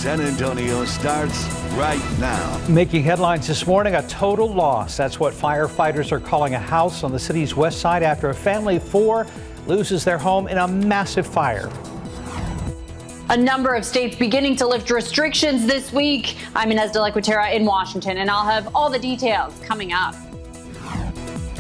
San Antonio starts right now. Making headlines this morning, a total loss. That's what firefighters are calling a house on the city's west side after a family of 4 loses their home in a massive fire. A number of states beginning to lift restrictions this week. I'm Inez de la Cuetera in Washington, and I'll have all the details coming up.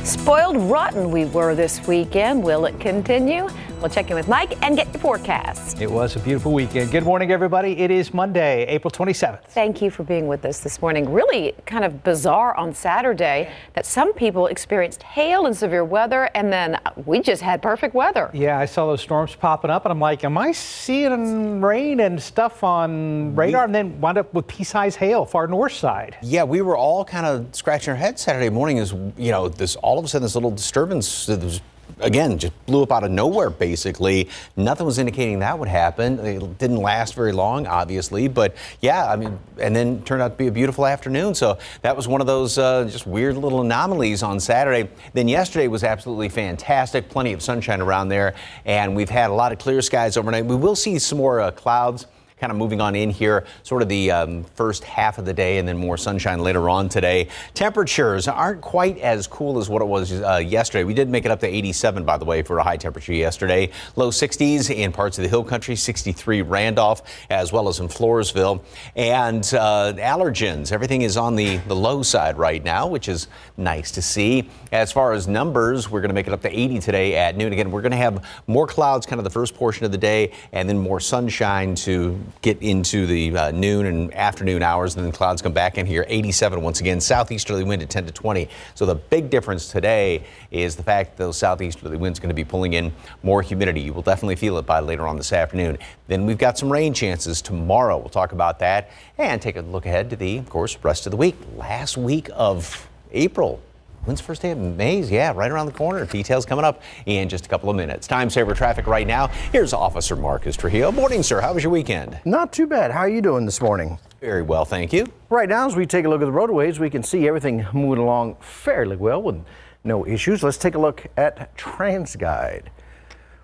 Spoiled rotten we were this weekend. Will it continue? We'll check in with Mike and get your forecast. It was a beautiful weekend. Good morning, everybody. It is Monday, April 27th. Thank you for being with us this morning. Really kind of bizarre on Saturday that some people experienced hail and severe weather, and then we just had perfect weather. Yeah, I saw those storms popping up, and I'm like, am I seeing rain and stuff on radar? And then wound up with pea-sized hail far north side. Yeah, we were all kind of scratching our heads Saturday morning as, you know, all of a sudden this little disturbance that was, again, just blew up out of nowhere, basically. Nothing was indicating that would happen. It didn't last very long, obviously. But, yeah, I mean, and then turned out to be a beautiful afternoon. So that was one of those just weird little anomalies on Saturday. Then yesterday was absolutely fantastic. Plenty of sunshine around there. And we've had a lot of clear skies overnight. We will see some more clouds kind of moving on in here, sort of the first half of the day, and then more sunshine later on today. Temperatures aren't quite as cool as what it was yesterday. We did make it up to 87, by the way, for a high temperature yesterday. Low 60s in parts of the hill country, 63 Randolph, as well as in Floresville. And allergens, everything is on the low side right now, which is nice to see. As far as numbers, we're going to make it up to 80 today at noon. Again, we're going to have more clouds kind of the first portion of the day, and then more sunshine to get into the noon and afternoon hours, and then clouds come back in here. 87 once again, southeasterly wind at 10 to 20. So the big difference today is the fact that those southeasterly winds going to be pulling in more humidity. You will definitely feel it by later on this afternoon. Then we've got some rain chances tomorrow. We'll talk about that and take a look ahead to the, of course, rest of the week. Last week of April. When's the first day of May? Yeah, right around the corner. Details coming up in just a couple of minutes. Time saver traffic right now. Here's Officer Marcus Trujillo. Morning, sir. How was your weekend? Not too bad. How are you doing this morning? Very well, thank you. Right now, as we take a look at the roadways, we can see everything moving along fairly well with no issues. Let's take a look at TransGuide.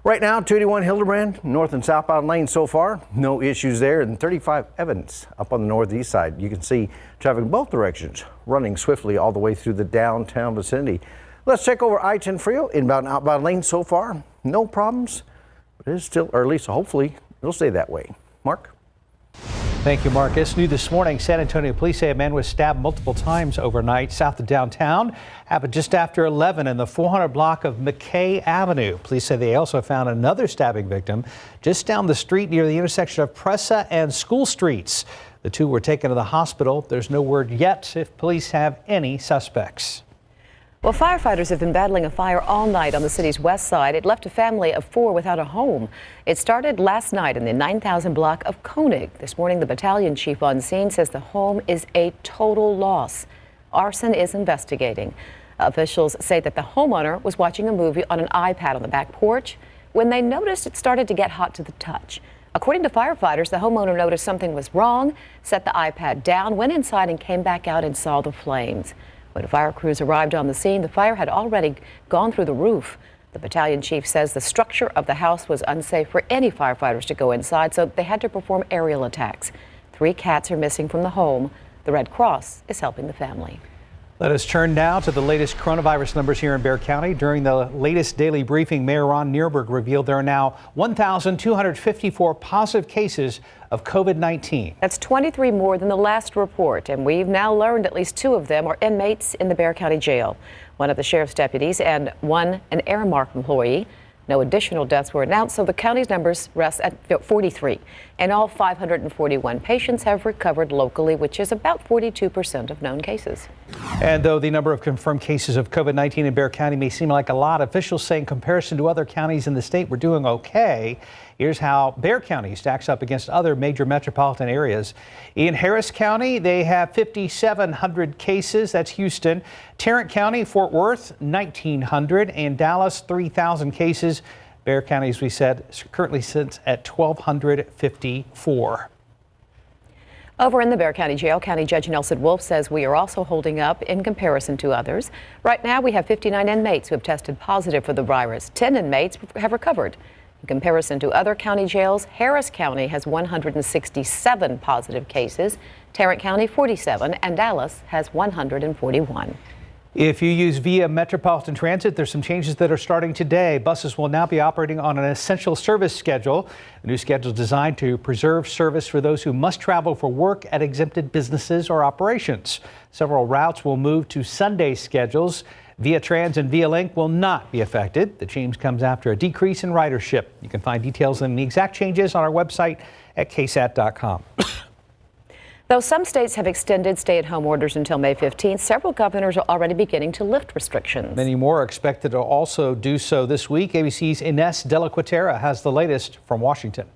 Right now, 281 Hildebrand, north and southbound lanes so far. No issues there. And 35 Evans up on the northeast side. You can see traffic in both directions running swiftly all the way through the downtown vicinity. Let's check over I-10 Frio, inbound and outbound lanes so far. No problems, but it is still early, so hopefully it'll stay that way. Mark? Thank you, Marcus. New this morning, San Antonio police say a man was stabbed multiple times overnight south of downtown. Happened just after 11 in the 400 block of McKay Avenue. Police say they also found another stabbing victim just down the street near the intersection of Pressa and School Streets. The 2 were taken to the hospital. There's no word yet if police have any suspects. Well, firefighters have been battling a fire all night on the city's west side. It left a family of 4 without a home. It started last night in the 9,000 block of Koenig. This morning, the battalion chief on scene says the home is a total loss. Arson is investigating. Officials say that the homeowner was watching a movie on an iPad on the back porch when they noticed it started to get hot to the touch. According to firefighters, the homeowner noticed something was wrong, set the iPad down, went inside and came back out and saw the flames. When fire crews arrived on the scene, the fire had already gone through the roof. The battalion chief says the structure of the house was unsafe for any firefighters to go inside, so they had to perform aerial attacks. 3 cats are missing from the home. The Red Cross is helping the family. Let us turn now to the latest coronavirus numbers here in Bexar County. During the latest daily briefing, Mayor Ron Nierberg revealed there are now 1,254 positive cases of COVID-19. That's 23 more than the last report, and we've now learned at least 2 of them are inmates in the Bexar County Jail. One of the sheriff's deputies and one an Aramark employee. No additional deaths were announced, so the county's numbers rest at 43. And all 541 patients have recovered locally, which is about 42% of known cases. And though the number of confirmed cases of COVID-19 in Bexar County may seem like a lot, officials say in comparison to other counties in the state, we're doing okay. Here's how Bexar County stacks up against other major metropolitan areas. In Harris County, they have 5,700 cases. That's Houston. Tarrant County, Fort Worth, 1,900. And Dallas, 3,000 cases. Bexar County, as we said, currently sits at 1,254. Over in the Bexar County Jail, County Judge Nelson Wolf says we are also holding up in comparison to others. Right now, we have 59 inmates who have tested positive for the virus. 10 inmates have recovered. In comparison to other county jails, Harris County has 167 positive cases, Tarrant County 47, and Dallas has 141. If you use Via Metropolitan Transit, there's some changes that are starting today. Buses will now be operating on an essential service schedule. The new schedule is designed to preserve service for those who must travel for work at exempted businesses or operations. Several routes will move to Sunday schedules. Via Trans and Via Link will not be affected. The change comes after a decrease in ridership. You can find details and the exact changes on our website at KSAT.com. Though some states have extended stay-at-home orders until May 15th, several governors are already beginning to lift restrictions. Many more are expected to also do so this week. ABC's Ines De La Cuetara has the latest from Washington.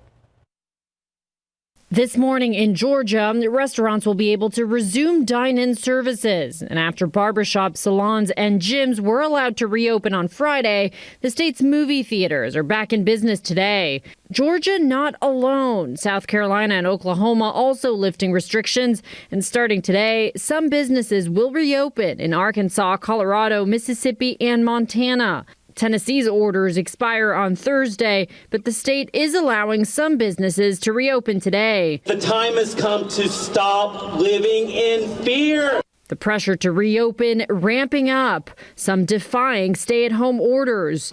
This morning in Georgia, restaurants will be able to resume dine-in services. And after barbershops, salons, and gyms were allowed to reopen on Friday, the state's movie theaters are back in business today. Georgia not alone. South Carolina and Oklahoma also lifting restrictions. And starting today, some businesses will reopen in Arkansas, Colorado, Mississippi, and Montana. Tennessee's orders expire on Thursday, but the state is allowing some businesses to reopen today. The time has come to stop living in fear. The pressure to reopen ramping up, some defying stay-at-home orders.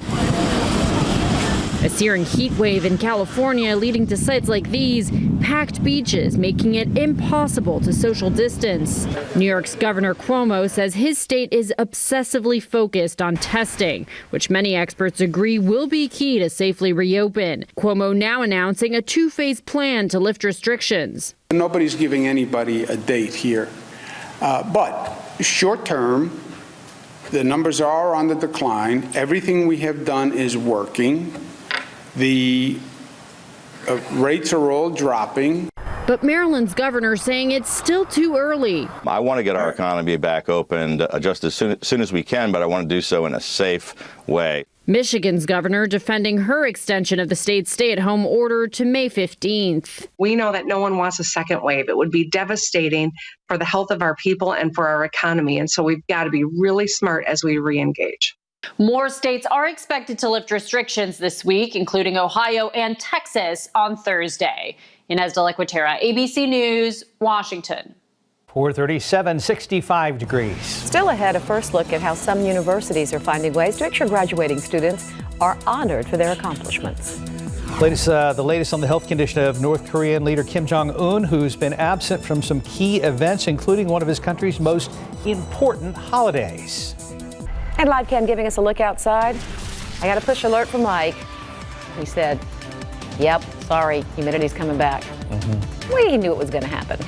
A searing heat wave in California leading to sites like these, packed beaches, making it impossible to social distance. New York's Governor Cuomo says his state is obsessively focused on testing, which many experts agree will be key to safely reopen. Cuomo now announcing a two-phase plan to lift restrictions. Nobody's giving anybody a date here, but short term, the numbers are on the decline. Everything we have done is working. The rates are all dropping. But Maryland's governor saying it's still too early. I want to get our economy back open just as soon as we can, but I want to do so in a safe way. Michigan's governor defending her extension of the state's stay-at-home order to May 15th. We know that no one wants a second wave. It would be devastating for the health of our people and for our economy. And so we've got to be really smart as we re-engage. More states are expected to lift restrictions this week, including Ohio and Texas on Thursday. Ines De La Cuetara, ABC News, Washington. 437, 65 degrees. Still ahead, a first look at how some universities are finding ways to make sure graduating students are honored for their accomplishments. The latest on the health condition of North Korean leader Kim Jong-un, who's been absent from some key events, including one of his country's most important holidays. And live cam giving us a look outside. I got a push alert from Mike. He said, yep, sorry, humidity's coming back. We knew it was going to happen.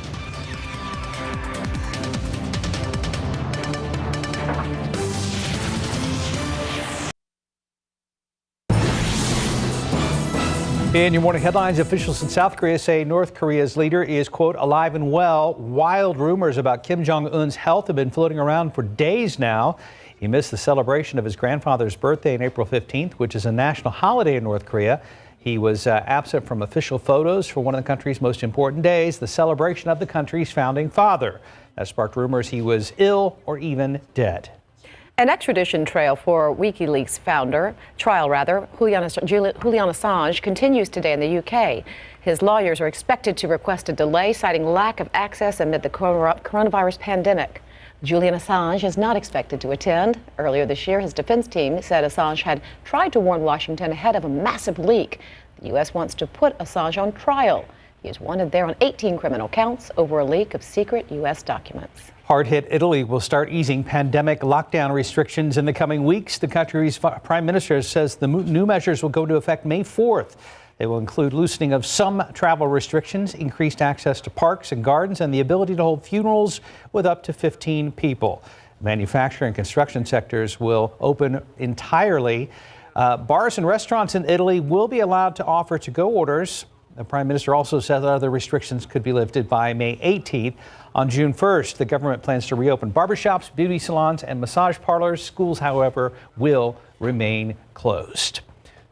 In your morning headlines, officials in South Korea say North Korea's leader is, quote, alive and well. Wild rumors about Kim Jong-un's health have been floating around for days now. He missed the celebration of his grandfather's birthday on April 15th, which is a national holiday in North Korea. He was absent from official photos for one of the country's most important days, the celebration of the country's founding father. That sparked rumors he was ill or even dead. An extradition trial for WikiLeaks trial, Julian Assange continues today in the UK. His lawyers are expected to request a delay, citing lack of access amid the coronavirus pandemic. Julian Assange is not expected to attend. Earlier this year, his defense team said Assange had tried to warn Washington ahead of a massive leak. The U.S. wants to put Assange on trial. He is wanted there on 18 criminal counts over a leak of secret U.S. documents. Hard-hit Italy will start easing pandemic lockdown restrictions in the coming weeks. The country's prime minister says the new measures will go into effect May 4th. They will include loosening of some travel restrictions, increased access to parks and gardens, and the ability to hold funerals with up to 15 people. Manufacturing and construction sectors will open entirely. Bars and restaurants in Italy will be allowed to offer to-go orders. The prime minister also said that other restrictions could be lifted by May 18th. On June 1st, the government plans to reopen barbershops, beauty salons, and massage parlors. Schools, however, will remain closed.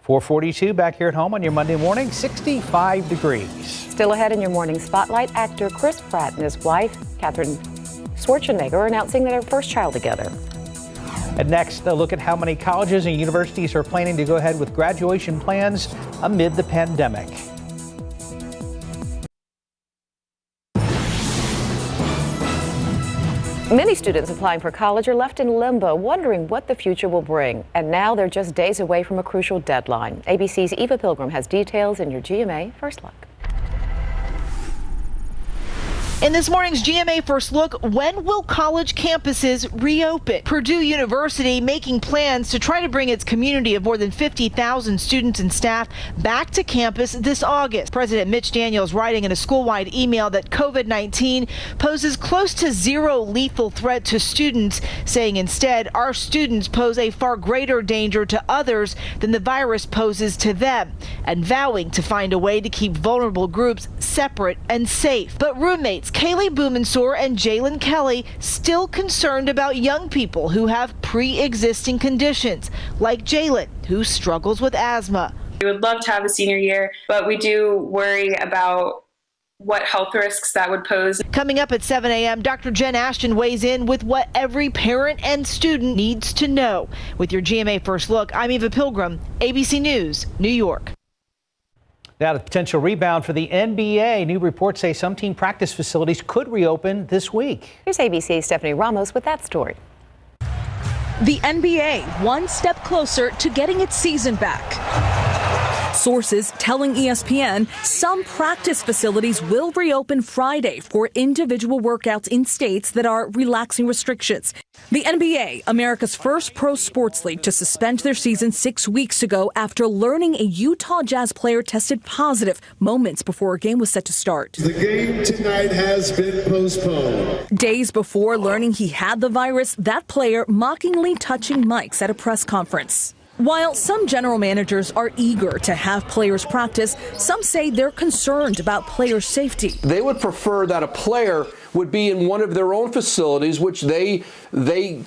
442 back here at home on your Monday morning, 65 degrees. Still ahead in your morning spotlight, actor Chris Pratt and his wife, Katherine Schwarzenegger, are announcing their first child together. And next, a look at how many colleges and universities are planning to go ahead with graduation plans amid the pandemic. Many students applying for college are left in limbo, wondering what the future will bring. And now they're just days away from a crucial deadline. ABC's Eva Pilgrim has details in your GMA First Look. In this morning's GMA First Look, when will college campuses reopen? Purdue University making plans to try to bring its community of more than 50,000 students and staff back to campus this August. President Mitch Daniels writing in a school-wide email that COVID-19 poses close to zero lethal threat to students, saying instead our students pose a far greater danger to others than the virus poses to them, and vowing to find a way to keep vulnerable groups separate and safe. But roommates Kaylee Boomansor and Jalen Kelly still concerned about young people who have pre-existing conditions, like Jalen, who struggles with asthma. We would love to have a senior year, but we do worry about what health risks that would pose. Coming up at 7 a.m., Dr. Jen Ashton weighs in with what every parent and student needs to know. With your GMA First Look, I'm Eva Pilgrim, ABC News, New York. Now, the potential rebound for the NBA. New reports say some team practice facilities could reopen this week. Here's ABC's Stephanie Ramos with that story. The NBA one step closer to getting its season back. Sources telling ESPN some practice facilities will reopen Friday for individual workouts in states that are relaxing restrictions. The NBA, America's first pro sports league to suspend their season 6 weeks ago after learning a Utah Jazz player tested positive moments before a game was set to start. The game tonight has been postponed. Days before learning he had the virus, that player mockingly touching mics at a press conference. While some general managers are eager to have players practice, some say they're concerned about player safety. They would prefer that a player would be in one of their own facilities, which they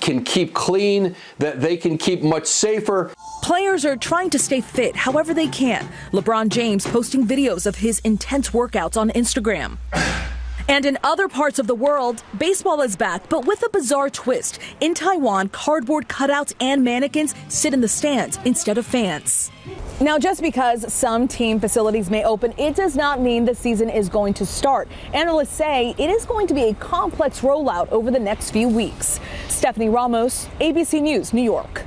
can keep clean, that they can keep much safer. Players are trying to stay fit however they can. LeBron James posting videos of his intense workouts on Instagram. And in other parts of the world, baseball is back, but with a bizarre twist. In Taiwan, cardboard cutouts and mannequins sit in the stands instead of fans. Now, just because some team facilities may open, it does not mean the season is going to start. Analysts say it is going to be a complex rollout over the next few weeks. Stephanie Ramos, ABC News, New York.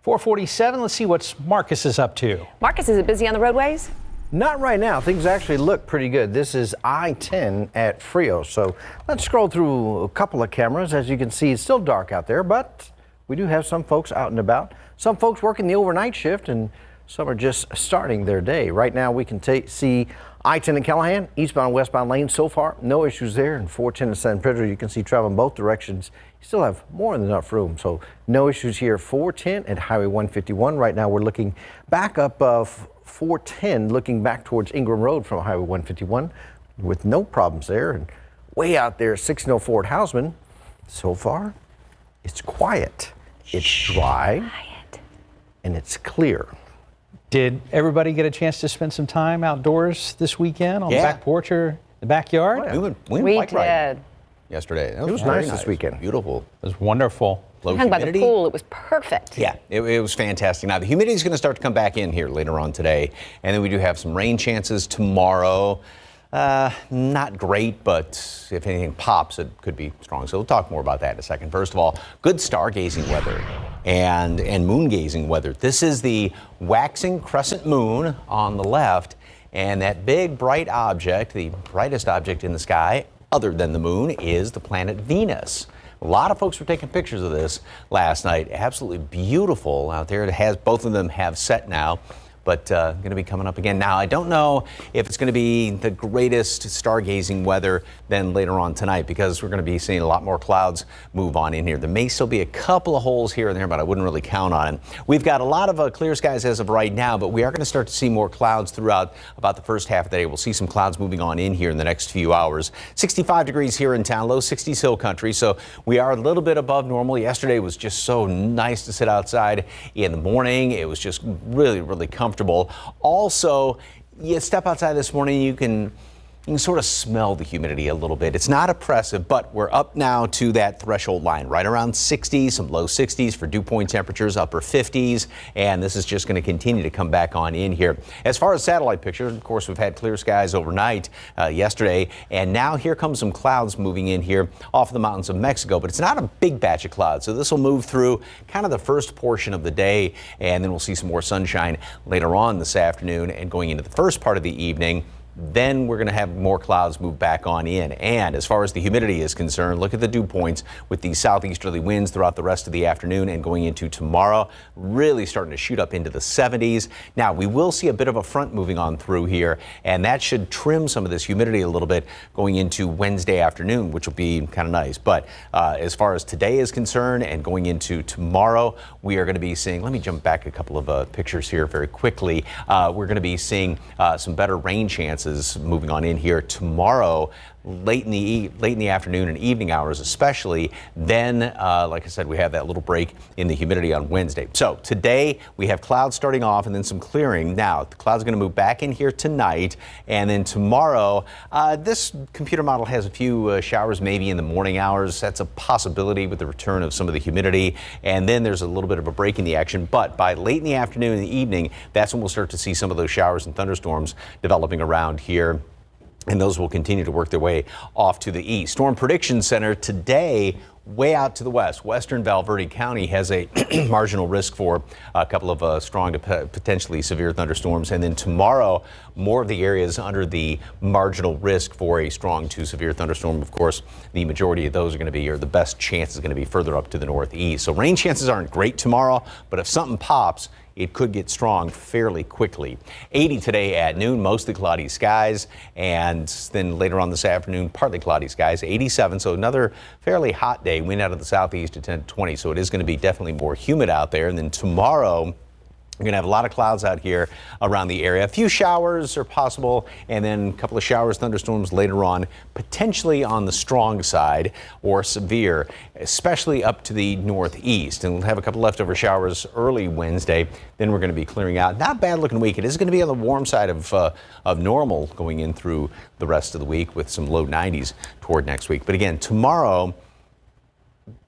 4:47. Let's see what Marcus is up to. Marcus, is it busy on the roadways? Not right now. Things actually look pretty good. This is I-10 at Frio. So let's scroll through a couple of cameras. As you can see, it's still dark out there, but we do have some folks out and about. Some folks working the overnight shift, and some are just starting their day. Right now, we can see I-10 in Callahan, eastbound and westbound lanes. So far, no issues there. And 410 in San Pedro, you can see travel in both directions. You still have more than enough room. So no issues here. 410 at Highway 151. Right now, we're looking back up 410, looking back towards Ingram Road from Highway 151 with no problems there. And way out there, 1604 at Hausman, so far, it's quiet. It's dry, and it's clear. Did everybody get a chance to spend some time outdoors this weekend on the back porch or the backyard? Oh, yeah. We went bike riding yesterday. It was nice this weekend. Beautiful. It was wonderful. Low Hung by humidity. the pool, it was perfect. Yeah, it was fantastic. Now, the humidity is going to start to come back in here later on today, and then we do have some rain chances tomorrow. Not great, but if anything pops, it could be strong. So we'll talk more about that in a second. First of all, good stargazing weather and moon gazing weather. This is the waxing crescent moon on the left, and that big bright object, the brightest object in the sky other than the moon, is the planet Venus. A lot of folks were taking pictures of this last night. Absolutely beautiful out there. It has, both of them have set now, but going to be coming up again. Now, I don't know if it's going to be the greatest stargazing weather then later on tonight, because we're going to be seeing a lot more clouds move on in here. There may still be a couple of holes here and there, but I wouldn't really count on it. We've got a lot of clear skies as of right now, but we are going to start to see more clouds throughout about the first half of the day. We'll see some clouds moving on in here in the next few hours. 65 degrees here in town, low 60s hill country, so we are a little bit above normal. Yesterday was just so nice to sit outside in the morning. It was just really, really comfortable. Also, you step outside this morning, you can You can sort of smell the humidity a little bit. It's not oppressive, but we're up now to that threshold line, right around 60, some low 60s for dew point temperatures, upper 50s, and this is just going to continue to come back on in here. As far as satellite pictures, of course, we've had clear skies overnight yesterday, and now here comes some clouds moving in here off the mountains of Mexico, but it's not a big batch of clouds, so this will move through kind of the first portion of the day, and then we'll see some more sunshine later on this afternoon and going into the first part of the evening. Then we're going to have more clouds move back on in. And as far as the humidity is concerned, look at the dew points with these southeasterly winds throughout the rest of the afternoon and going into tomorrow, really starting to shoot up into the 70s. Now, we will see a bit of a front moving on through here, and that should trim some of this humidity a little bit going into Wednesday afternoon, which will be kind of nice. But as far as today is concerned and going into tomorrow, we are going to be seeing, let me jump back a couple of pictures here very quickly. We're going to be seeing some better rain chances moving on in here tomorrow, late in the afternoon and evening hours especially. Then, like I said, we have that little break in the humidity on Wednesday. So today we have clouds starting off and then some clearing. Now the clouds are going to move back in here tonight, and then tomorrow this computer model has a few showers maybe in the morning hours. That's a possibility with the return of some of the humidity, and then there's a little bit of a break in the action. But by late in the afternoon and the evening, that's when we'll start to see some of those showers and thunderstorms developing around here, and those will continue to work their way off to the east. Storm Prediction Center today, way out to the west. Western Val Verde County has a marginal risk for a couple of strong to potentially severe thunderstorms. And then tomorrow, more of the areas under the marginal risk for a strong to severe thunderstorm. Of course, the majority of those are going to be, or the best chance is going to be further up to the northeast. So rain chances aren't great tomorrow, but if something pops, it could get strong fairly quickly. 80 today at noon, mostly cloudy skies, and then later on this afternoon, partly cloudy skies, 87. So another fairly hot day, wind out of the southeast to 10 to 20. So it is going to be definitely more humid out there. And then tomorrow, we're going to have a lot of clouds out here around the area. A few showers are possible, and then a couple of showers, thunderstorms later on, potentially on the strong side or severe, especially up to the northeast. And we'll have a couple leftover showers early Wednesday. Then we're going to be clearing out. Not bad looking week. It is going to be on the warm side of normal going in through the rest of the week with some low 90s toward next week. But again, tomorrow,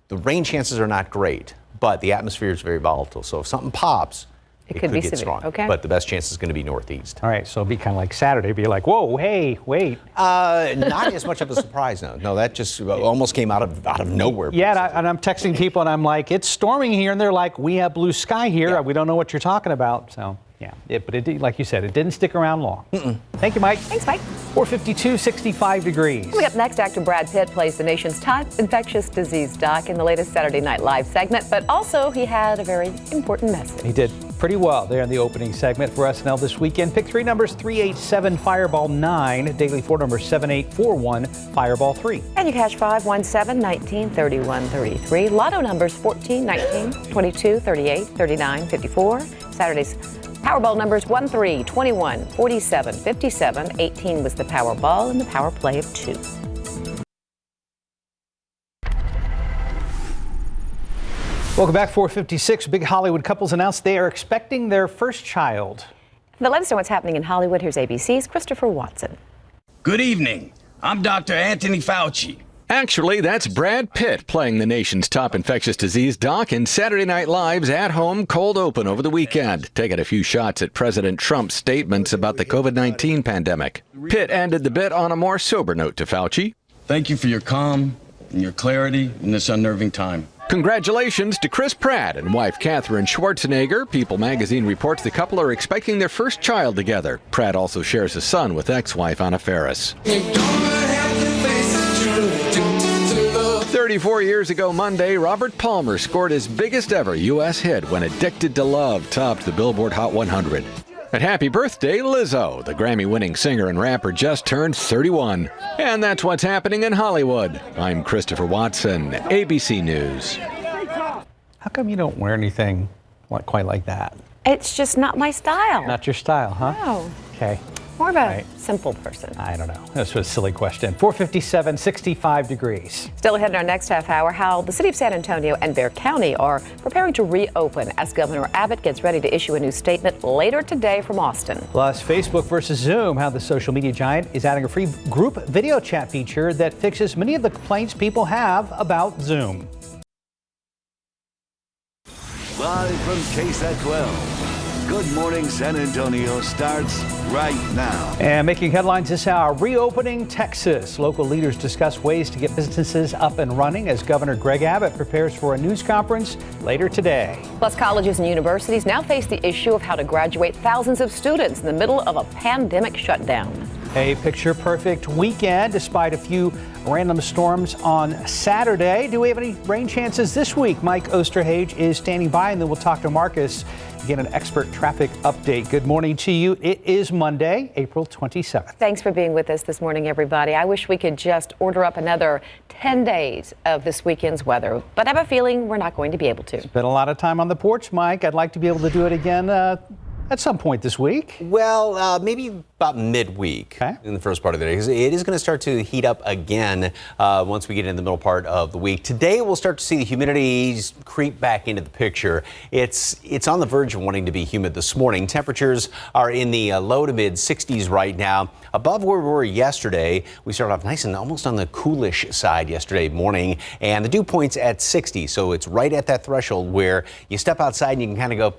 the rain chances are not great, but the atmosphere is very volatile. So if something pops, it could get strong, okay. But the best chance is going to be northeast. All right, so it'll be kind of like Saturday. Be like, whoa, hey, wait. Not as much of a surprise, no. No, that just almost came out of nowhere. Yeah, and I'm texting people, and I'm like, it's storming here, and they're like, we have blue sky here. Yeah. We don't know what you're talking about. So, yeah, but it did, like you said, it didn't stick around long. Thank you, Mike. Thanks, Mike. 452, 65 degrees. Coming up next, actor Brad Pitt plays the nation's top infectious disease doc in the latest Saturday Night Live segment, but also he had a very important message. He did pretty well there in the opening segment for SNL this weekend. Pick 3 numbers, 387 Fireball 9, daily 4 numbers 7841 Fireball 3. And you catch 517 19 31 33. Lotto numbers 14 19 22 38 39 54. Saturday's Powerball numbers 13 21 47 57. 18 was the Powerball and the Power Play of 2. Welcome back. 456. Big Hollywood couples announced they are expecting their first child. The latest on what's happening in Hollywood, here's ABC's Christopher Watson. Good evening. I'm Dr. Anthony Fauci. Actually, that's Brad Pitt playing the nation's top infectious disease doc in Saturday Night Live's at-home cold open over the weekend, taking a few shots at President Trump's statements about the COVID-19 pandemic. Pitt ended the bit on a more sober note to Fauci. Thank you for your calm and your clarity in this unnerving time. Congratulations to Chris Pratt and wife Katherine Schwarzenegger. People magazine reports the couple are expecting their first child together. Pratt also shares a son with ex-wife Anna Faris. 34 years ago Monday, Robert Palmer scored his biggest ever U.S. hit when Addicted to Love topped the Billboard Hot 100. And happy birthday, Lizzo. The Grammy-winning singer and rapper just turned 31. And that's what's happening in Hollywood. I'm Christopher Watson, ABC News. How come you don't wear anything quite like that? It's just not my style. Not your style, huh? No. Okay. More of a simple person. I don't know. That's a silly question. 4:57, 65 degrees. Still ahead in our next half hour, how the city of San Antonio and Bexar County are preparing to reopen as Governor Abbott gets ready to issue a new statement later today from Austin. Plus, Facebook versus Zoom, how the social media giant is adding a free group video chat feature that fixes many of the complaints people have about Zoom. Live from KSAT 12. Good Morning San Antonio starts right now. And making headlines this hour, reopening Texas. Local leaders discuss ways to get businesses up and running as Governor Greg Abbott prepares for a news conference later today. Plus, colleges and universities now face the issue of how to graduate thousands of students in the middle of a pandemic shutdown. A picture-perfect weekend despite a few random storms on Saturday. Do we have any rain chances this week? Mike Osterhage is standing by, and then we'll talk to Marcus to get an expert traffic update. Good morning to you. It is Monday, April 27th. Thanks for being with us this morning, everybody. I wish we could just order up another 10 days of this weekend's weather, but I have a feeling we're not going to be able to. Spent a lot of time on the porch, Mike. I'd like to be able to do it again at some point this week. Well, maybe about midweek in the first part of the day, because it is going to start to heat up again once we get into the middle part of the week. Today, we'll start to see the humidity creep back into the picture. It's on the verge of wanting to be humid this morning. Temperatures are in the low to mid 60s right now, above where we were yesterday. We started off nice and almost on the coolish side yesterday morning, and the dew point's at 60, so it's right at that threshold where you step outside and you can kind of go,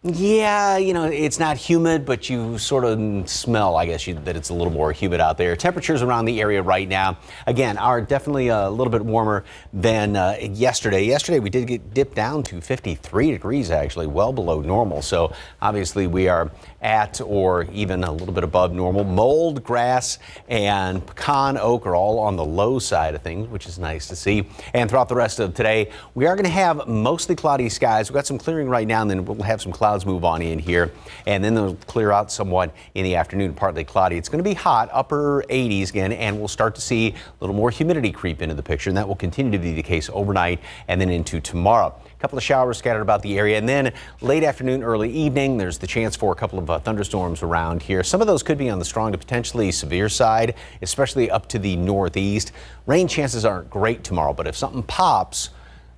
yeah, you know, it's not humid, but you sort of smell, I guess, that it's a little more humid out there. Temperatures around the area right now, again, are definitely a little bit warmer than yesterday. Yesterday, we did get dipped down to 53 degrees, actually, well below normal. So obviously, we are at or even a little bit above normal. Mold, grass, and pecan oak are all on the low side of things, which is nice to see. And throughout the rest of today, we are going to have mostly cloudy skies. We've got some clearing right now, and then we'll have some clouds move on in here, and then they'll clear out somewhat in the afternoon, partly cloudy. It's going to be hot, upper 80s again, and we'll start to see a little more humidity creep into the picture, and that will continue to be the case overnight and then into tomorrow. A couple of showers scattered about the area, and then late afternoon, early evening, there's the chance for a couple of thunderstorms around here. Some of those could be on the strong to potentially severe side, especially up to the northeast. Rain chances aren't great tomorrow, but if something pops,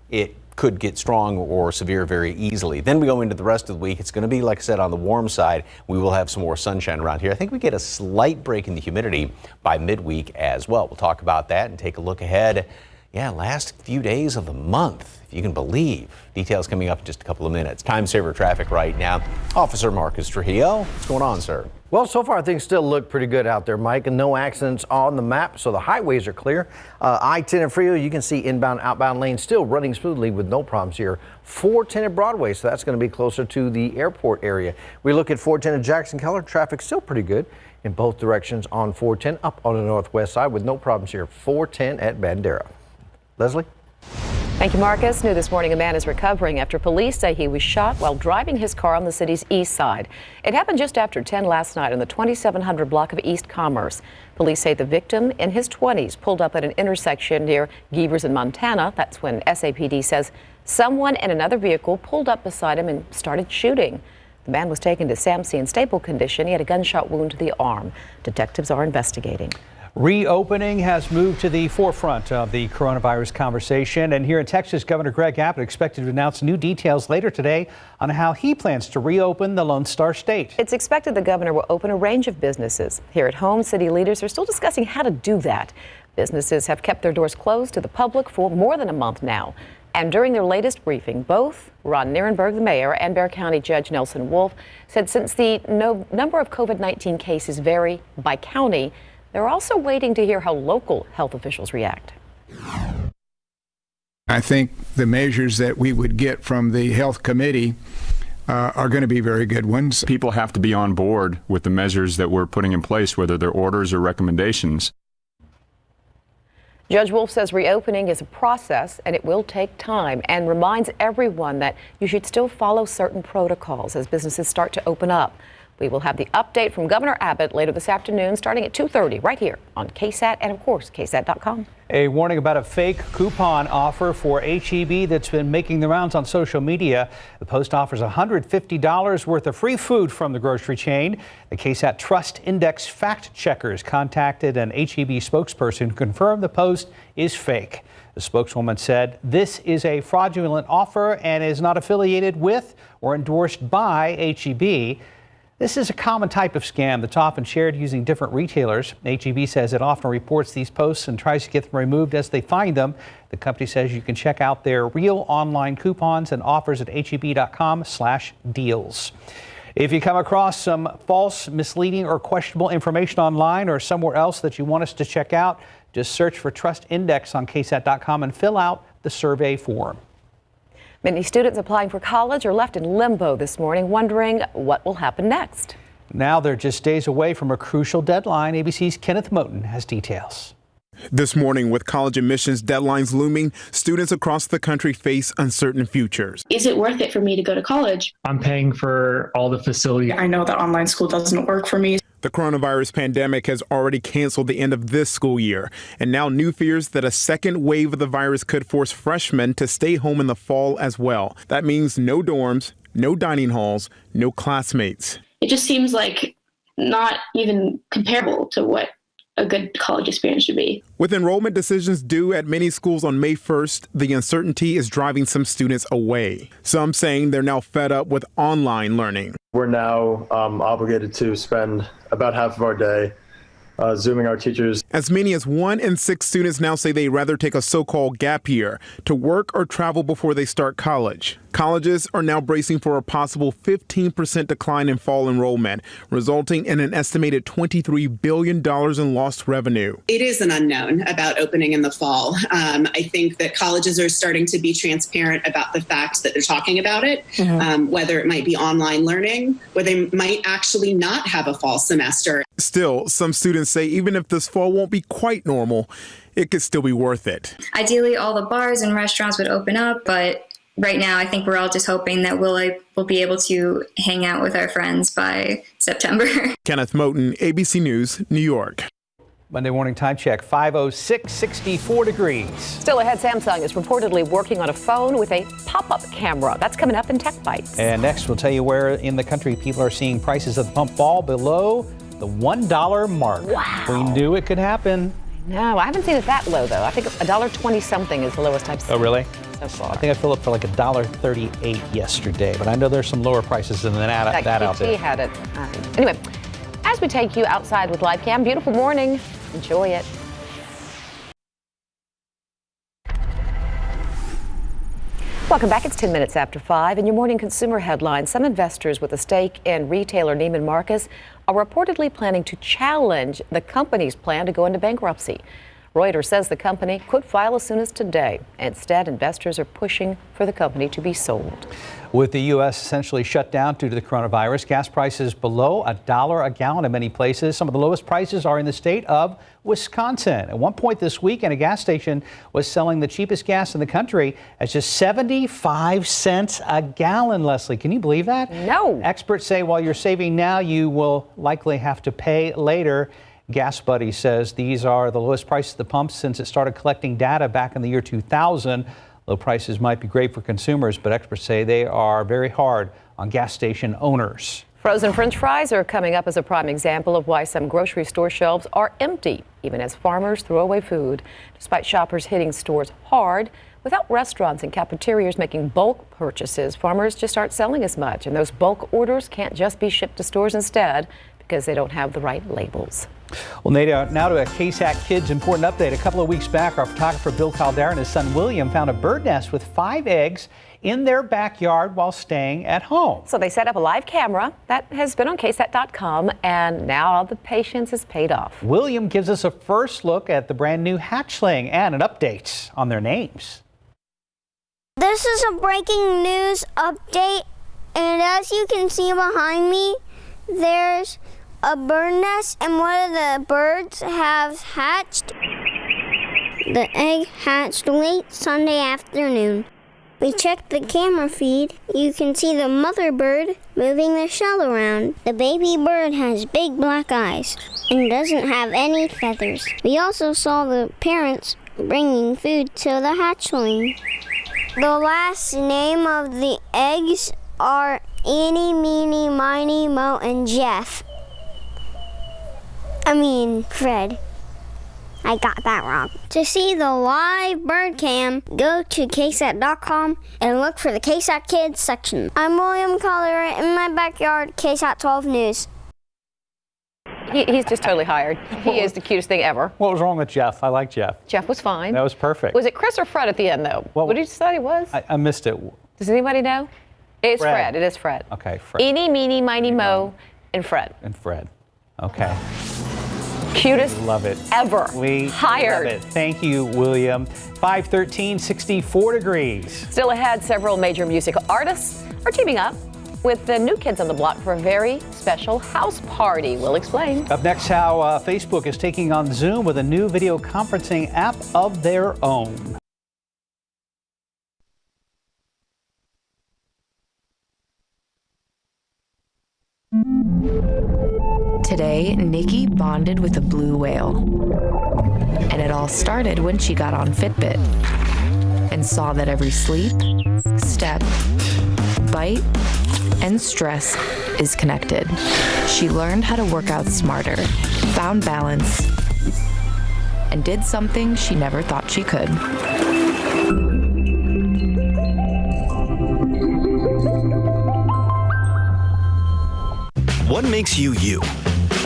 it could get strong or severe very easily. Then we go into the rest of the week. It's going to be, like I said, on the warm side. We will have some more sunshine around here. I think we get a slight break in the humidity by midweek as well. We'll talk about that and take a look ahead. Yeah, last few days of the month, if you can believe. Details coming up in just a couple of minutes. Time saver traffic right now. Officer Marcus Trujillo, what's going on, sir? Well, so far things still look pretty good out there, Mike, and no accidents on the map, so the highways are clear. I-10 and Frio, you can see inbound, outbound lanes still running smoothly with no problems here. 410 at Broadway, so that's going to be closer to the airport area. We look at 410 at Jackson Keller, traffic still pretty good in both directions on 410 up on the northwest side with no problems here. 410 at Bandera. Leslie? Thank you, Marcus. New this morning, a man is recovering after police say he was shot while driving his car on the city's east side. It happened just after 10 last night on the 2700 block of East Commerce. Police say the victim, in his 20s, pulled up at an intersection near Gevers in Montana. That's when SAPD says someone in another vehicle pulled up beside him and started shooting. The man was taken to SAMC in stable condition. He had a gunshot wound to the arm. Detectives are investigating. Reopening has moved to the forefront of the coronavirus conversation. And here in Texas, Governor Greg Abbott expected to announce new details later today on how he plans to reopen the Lone Star State. It's expected the governor will open a range of businesses. Here at home, city leaders are still discussing how to do that. Businesses have kept their doors closed to the public for more than a month now. And during their latest briefing, both Ron Nierenberg, the mayor, and Bexar County Judge Nelson Wolf said since the number of COVID-19 cases vary by county, they're also waiting to hear how local health officials react. I think the measures that we would get from the health committee are going to be very good ones. People have to be on board with the measures that we're putting in place, whether they're orders or recommendations. Judge Wolf says reopening is a process and it will take time, and reminds everyone that you should still follow certain protocols as businesses start to open up. We will have the update from Governor Abbott later this afternoon, starting at 2:30, right here on KSAT and, of course, KSAT.com. A warning about a fake coupon offer for HEB that's been making the rounds on social media. The Post offers $150 worth of free food from the grocery chain. The KSAT Trust Index fact checkers contacted an HEB spokesperson who confirmed the post is fake. The spokeswoman said this is a fraudulent offer and is not affiliated with or endorsed by HEB. This is a common type of scam that's often shared using different retailers. HEB says it often reports these posts and tries to get them removed as they find them. The company says you can check out their real online coupons and offers at heb.com/deals. If you come across some false, misleading, or questionable information online or somewhere else that you want us to check out, just search for Trust Index on KSAT.com and fill out the survey form. Many students applying for college are left in limbo this morning, wondering what will happen next. Now they're just days away from a crucial deadline. ABC's Kenneth Moten has details. This morning, with college admissions deadlines looming, students across the country face uncertain futures. Is it worth it for me to go to college? I'm paying for all the facilities. I know that online school doesn't work for me. The coronavirus pandemic has already canceled the end of this school year, and now new fears that a second wave of the virus could force freshmen to stay home in the fall as well. That means no dorms, no dining halls, no classmates. It just seems like not even comparable to what a good college experience should be. With enrollment decisions due at many schools on May 1st, the uncertainty is driving some students away. Some saying they're now fed up with online learning. We're now obligated to spend about half of our day Zooming our teachers. As many as 1 in 6 students now say they'd rather take a so-called gap year to work or travel before they start college. Colleges are now bracing for a possible 15% decline in fall enrollment, resulting in an estimated $23 billion in lost revenue. It is an unknown about opening in the fall. I think that colleges are starting to be transparent about the fact that they're talking about it, whether it might be online learning, where they might actually not have a fall semester. Still, some students say even if this fall won't be quite normal, it could still be worth it. Ideally, all the bars and restaurants would open up, but right now, I think we're all just hoping that we'll be able to hang out with our friends by September. Kenneth Moten, ABC News, New York. Monday morning time check, 5:06, 64 degrees. Still ahead, Samsung is reportedly working on a phone with a pop-up camera. That's coming up in Tech Bites. And next, we'll tell you where in the country people are seeing prices at the pump fall below the $1 mark. Wow. We knew it could happen. No, I haven't seen it that low, though. I think $1.20 something is the lowest I've seen. Oh, really? So far. I think I filled up for like $1.38 yesterday, but I know there's some lower prices than that out there. He had it. Anyway, as we take you outside with live cam, beautiful morning. Enjoy it. Welcome back. It's 10 minutes after 5. In your morning consumer headlines, some investors with a stake in retailer Neiman Marcus are reportedly planning to challenge the company's plan to go into bankruptcy. Reuters says the company could file as soon as today. Instead, investors are pushing for the company to be sold. With the U.S. essentially shut down due to the coronavirus, gas prices below $1 a gallon in many places. Some of the lowest prices are in the state of Wisconsin. At one point this weekend, a gas station was selling the cheapest gas in the country at just 75 cents a gallon, Leslie. Can you believe that? No. Experts say while you're saving now, you will likely have to pay later. Gas Buddy says these are the lowest prices at the pump since it started collecting data back in the year 2000. Low prices might be great for consumers, but experts say they are very hard on gas station owners. Frozen French fries are coming up as a prime example of why some grocery store shelves are empty, even as farmers throw away food. Despite shoppers hitting stores hard, without restaurants and cafeterias making bulk purchases, farmers just aren't selling as much, and those bulk orders can't just be shipped to stores instead because they don't have the right labels. Well, now to a KSAT Kids important update. A couple of weeks back, our photographer Bill Caldera and his son William found a bird nest with 5 eggs in their backyard while staying at home. So they set up a live camera that has been on KSAT.com, and now the patience has paid off. William gives us a first look at the brand new hatchling and an update on their names. This is a breaking news update, and as you can see behind me, there's a bird nest, and one of the birds has hatched. The egg hatched late Sunday afternoon. we checked the camera feed. You can see the mother bird moving the shell around. The baby bird has big black eyes and doesn't have any feathers. We also saw the parents bringing food to the hatchling. The last name of the eggs are Eeny, Meeny, Miny, Mo, and Jeff. Fred. I got that wrong. To see the live bird cam, go to KSAT.com and look for the KSAT Kids section. I'm William Collier in my backyard, KSAT 12 News. He's just totally hired. He is the cutest thing ever. What was wrong with Jeff? I like Jeff. Jeff was fine. That was perfect. Was it Chris or Fred at the end, though? What did you decide it was? I missed it. Does anybody know? It's Fred. It is Fred. Okay, Fred. Eeny, Meeny, Miny, Mo, and Fred. Okay. Cutest love it. Ever. We hired. Love it. Thank you, William. 5:13, 64 degrees. Still ahead, several major musical artists are teaming up with the new kids on the block for a very special house party. We'll explain. Up next, how Facebook is taking on Zoom with a new video conferencing app of their own. Today, Nikki bonded with a blue whale. And it all started when she got on Fitbit and saw that every sleep, step, bite, and stress is connected. She learned how to work out smarter, found balance, and did something she never thought she could. What makes you you?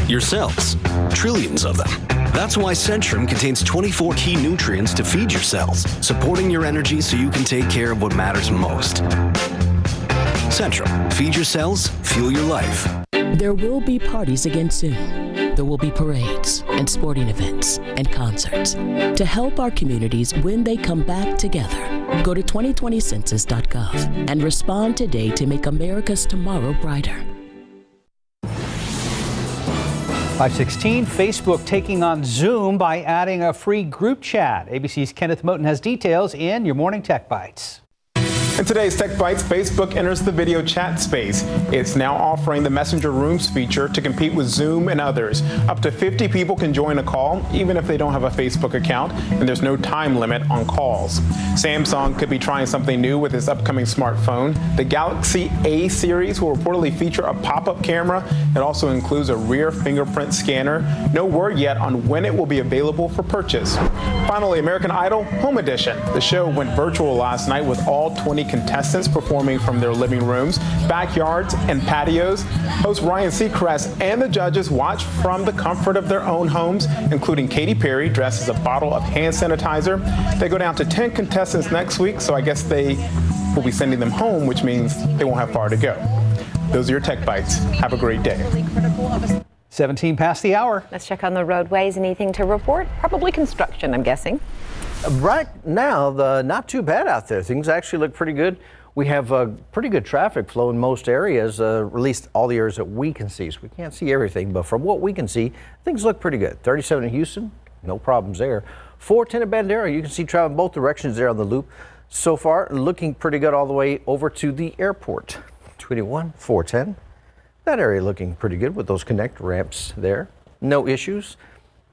Your cells. Trillions of them. That's why Centrum contains 24 key nutrients to feed your cells, supporting your energy so you can take care of what matters most. Centrum. Feed your cells, fuel your life. There will be parties again soon. There will be parades and sporting events and concerts to help our communities when they come back together. Go to 2020census.gov and respond today to make America's tomorrow brighter. 5:16, Facebook taking on Zoom by adding a free group chat. ABC's Kenneth Moten has details in your Morning Tech Bites. In today's Tech Bites, Facebook enters the video chat space. It's now offering the Messenger Rooms feature to compete with Zoom and others. Up to 50 people can join a call, even if they don't have a Facebook account, and there's no time limit on calls. Samsung could be trying something new with its upcoming smartphone. The Galaxy A series will reportedly feature a pop-up camera. It also includes a rear fingerprint scanner. No word yet on when it will be available for purchase. Finally, American Idol Home Edition. The show went virtual last night with all 20 contestants performing from their living rooms, backyards, and patios. Host Ryan Seacrest and the judges watched from the comfort of their own homes, including Katy Perry dressed as a bottle of hand sanitizer. They go down to 10 contestants next week, so I guess they will be sending them home, which means they won't have far to go. Those are your Tech Bites. Have a great day. 17 past the hour. Let's check on the roadways. Anything to report? Probably construction, I'm guessing. Right now, not too bad out there. Things actually look pretty good. We have pretty good traffic flow in most areas, at least all the areas that we can see. So we can't see everything, but from what we can see, things look pretty good. 37 in Houston, no problems there. 410 at Bandera, you can see travel in both directions there on the loop. So far, looking pretty good all the way over to the airport. 21, 410. That area looking pretty good with those connect ramps there. No issues,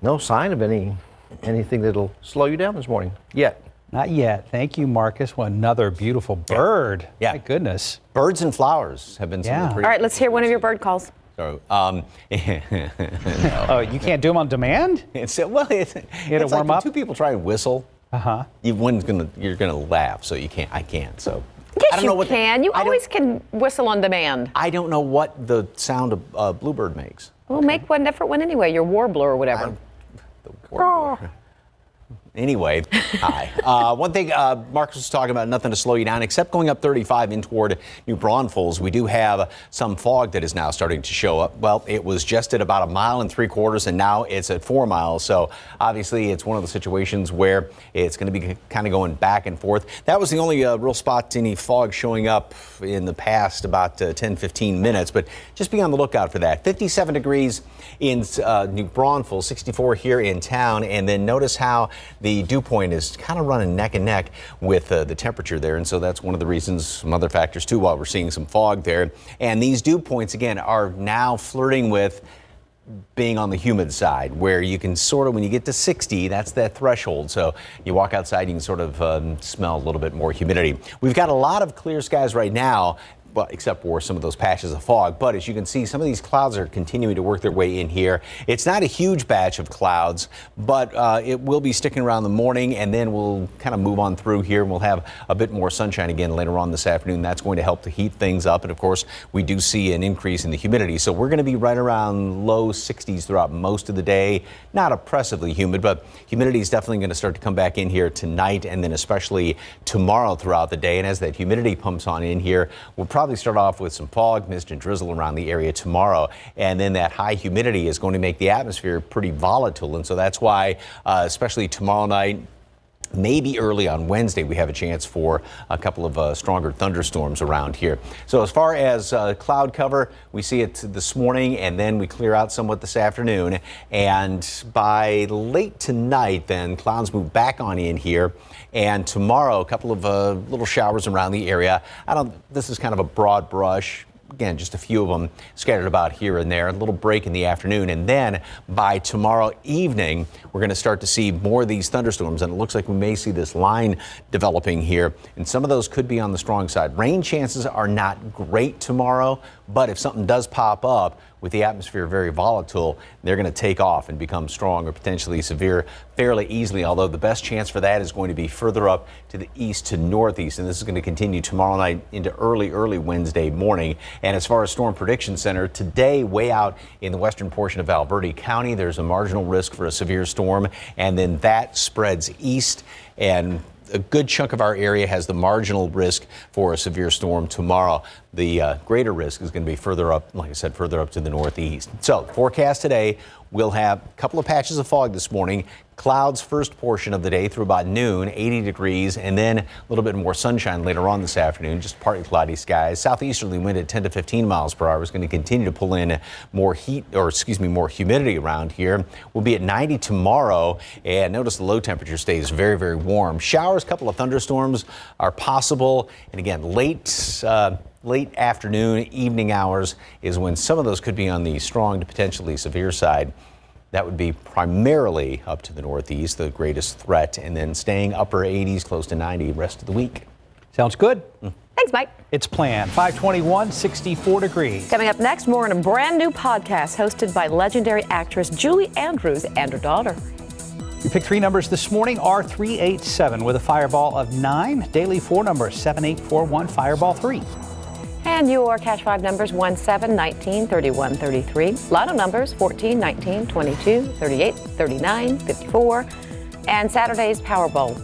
no sign of anything that'll slow you down this morning yet. Not yet. Thank you, Marcus. Well, another beautiful bird. Yeah. My goodness. Birds and flowers have been something pretty. All right, let's hear one of your bird calls. So, Oh, you can't do them on demand? it's warm up. Two people try and whistle. You're gonna laugh, so you can't. I can't. So. Yes, I don't know you can. You always can whistle on demand. I don't know what the sound of a bluebird makes. Well, make one different one anyway. Your warbler or whatever. Anyway, hi. One thing Marcus was talking about, nothing to slow you down, except going up 35 in toward New Braunfels. We do have some fog that is now starting to show up. Well, it was just at about 1.75 miles, and now it's at 4 miles. So obviously it's one of the situations where it's going to be kind of going back and forth. That was the only real spot any fog showing up in the past about 10-15 minutes. But just be on the lookout for that. 57 degrees in New Braunfels, 64 here in town. And then notice how the dew point is kind of running neck and neck with the temperature there. And so that's one of the reasons, some other factors too, why we're seeing some fog there. And these dew points, again, are now flirting with being on the humid side, where you can sort of, when you get to 60, that's that threshold. So you walk outside, you can sort of smell a little bit more humidity. We've got a lot of clear skies right now, well, except for some of those patches of fog. But as you can see, some of these clouds are continuing to work their way in here. It's not a huge batch of clouds, but it will be sticking around the morning, and then we'll kind of move on through here, and we'll have a bit more sunshine again later on this afternoon. That's going to help to heat things up. And of course, we do see an increase in the humidity. So we're going to be right around low 60s throughout most of the day. Not oppressively humid, but humidity is definitely going to start to come back in here tonight, and then especially tomorrow throughout the day. And as that humidity pumps on in here, we'll probably start off with some fog, mist, and drizzle around the area tomorrow. And then that high humidity is going to make the atmosphere pretty volatile. And so that's why, especially tomorrow night, maybe early on Wednesday, we have a chance for a couple of stronger thunderstorms around here. So as far as cloud cover, we see it this morning, and then we clear out somewhat this afternoon. And by late tonight, then clouds move back on in here. And tomorrow, a couple of little showers around the area. This is kind of a broad brush. Again, just a few of them scattered about here and there, a little break in the afternoon. And then by tomorrow evening, we're going to start to see more of these thunderstorms. And it looks like we may see this line developing here. And some of those could be on the strong side. Rain chances are not great tomorrow, but if something does pop up, with the atmosphere very volatile, they're going to take off and become strong or potentially severe fairly easily, although the best chance for that is going to be further up to the east to northeast, and this is going to continue tomorrow night into early Wednesday morning. And as far as Storm Prediction Center, today way out in the western portion of Alberta County, there's a marginal risk for a severe storm, and then that spreads east, and a good chunk of our area has the marginal risk for a severe storm tomorrow. The greater risk is going to be further up, like I said, further up to the northeast. So forecast today, we'll have a couple of patches of fog this morning. Clouds first portion of the day through about noon, 80 degrees, and then a little bit more sunshine later on this afternoon, just partly cloudy skies. Southeasterly wind at 10 to 15 miles per hour is going to continue to pull in more more humidity around here. We'll be at 90 tomorrow, and notice the low temperature stays very, very warm. Showers, a couple of thunderstorms are possible, and again, late afternoon, evening hours is when some of those could be on the strong to potentially severe side. That would be primarily up to the northeast, the greatest threat, and then staying upper 80s, close to 90 rest of the week. Sounds good. Thanks, Mike. It's planned. 521, 64 degrees. Coming up next, more in a brand new podcast hosted by legendary actress Julie Andrews and her daughter. You picked three numbers this morning, R387 with a fireball of 9. Daily four numbers, 7841, fireball 3. And your Cash 5 numbers 1, 7, 19, 31, 33. Lotto numbers 14, 19, 22, 38, 39, 54. And Saturday's Powerball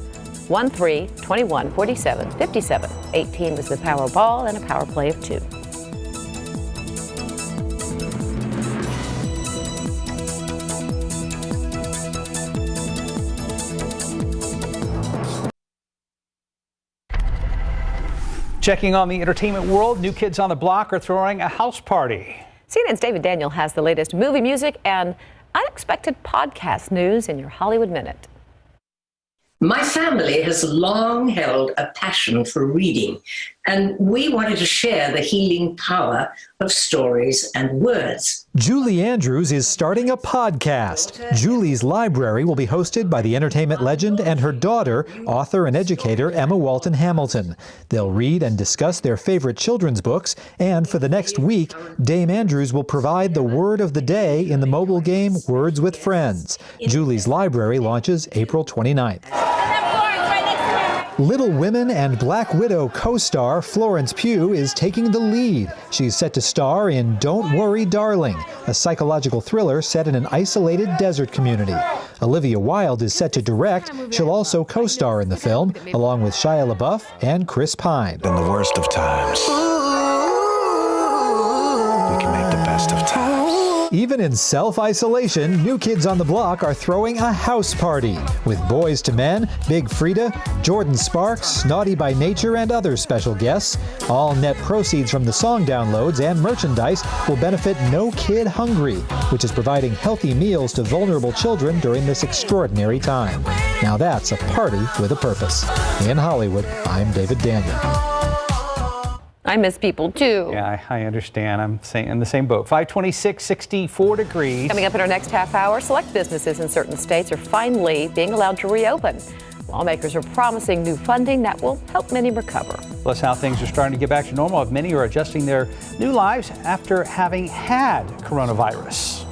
1, 3, 21, 47, 57. 18 was the Powerball and a power play of 2. Checking on the entertainment world, New Kids on the Block are throwing a house party. CNN's David Daniel has the latest movie, music, and unexpected podcast news in your Hollywood Minute. My family has long held a passion for reading, and we wanted to share the healing power of stories and words. Julie Andrews is starting a podcast. Julie's Library will be hosted by the entertainment legend and her daughter, author and educator Emma Walton Hamilton. They'll read and discuss their favorite children's books, and for the next week, Dame Andrews will provide the word of the day in the mobile game Words with Friends. Julie's Library launches April 29th. Little Women and Black Widow co-star Florence Pugh is taking the lead. She's set to star in Don't Worry, Darling, a psychological thriller set in an isolated desert community. Olivia Wilde is set to direct. She'll also co-star in the film, along with Shia LaBeouf and Chris Pine. In the worst of times, we can make the best of times. Even in self-isolation, New Kids on the Block are throwing a house party with Boys to Men, Big Frida, Jordan Sparks, Naughty by Nature, and other special guests. All net proceeds from the song downloads and merchandise will benefit No Kid Hungry, which is providing healthy meals to vulnerable children during this extraordinary time. Now that's a party with a purpose. In Hollywood, I'm David Daniel. I miss people too. Yeah, I understand. I'm in the same boat. 526, 64 degrees. Coming up in our next half hour, select businesses in certain states are finally being allowed to reopen. Lawmakers are promising new funding that will help many recover. Plus how things are starting to get back to normal as many are adjusting their new lives after having had coronavirus.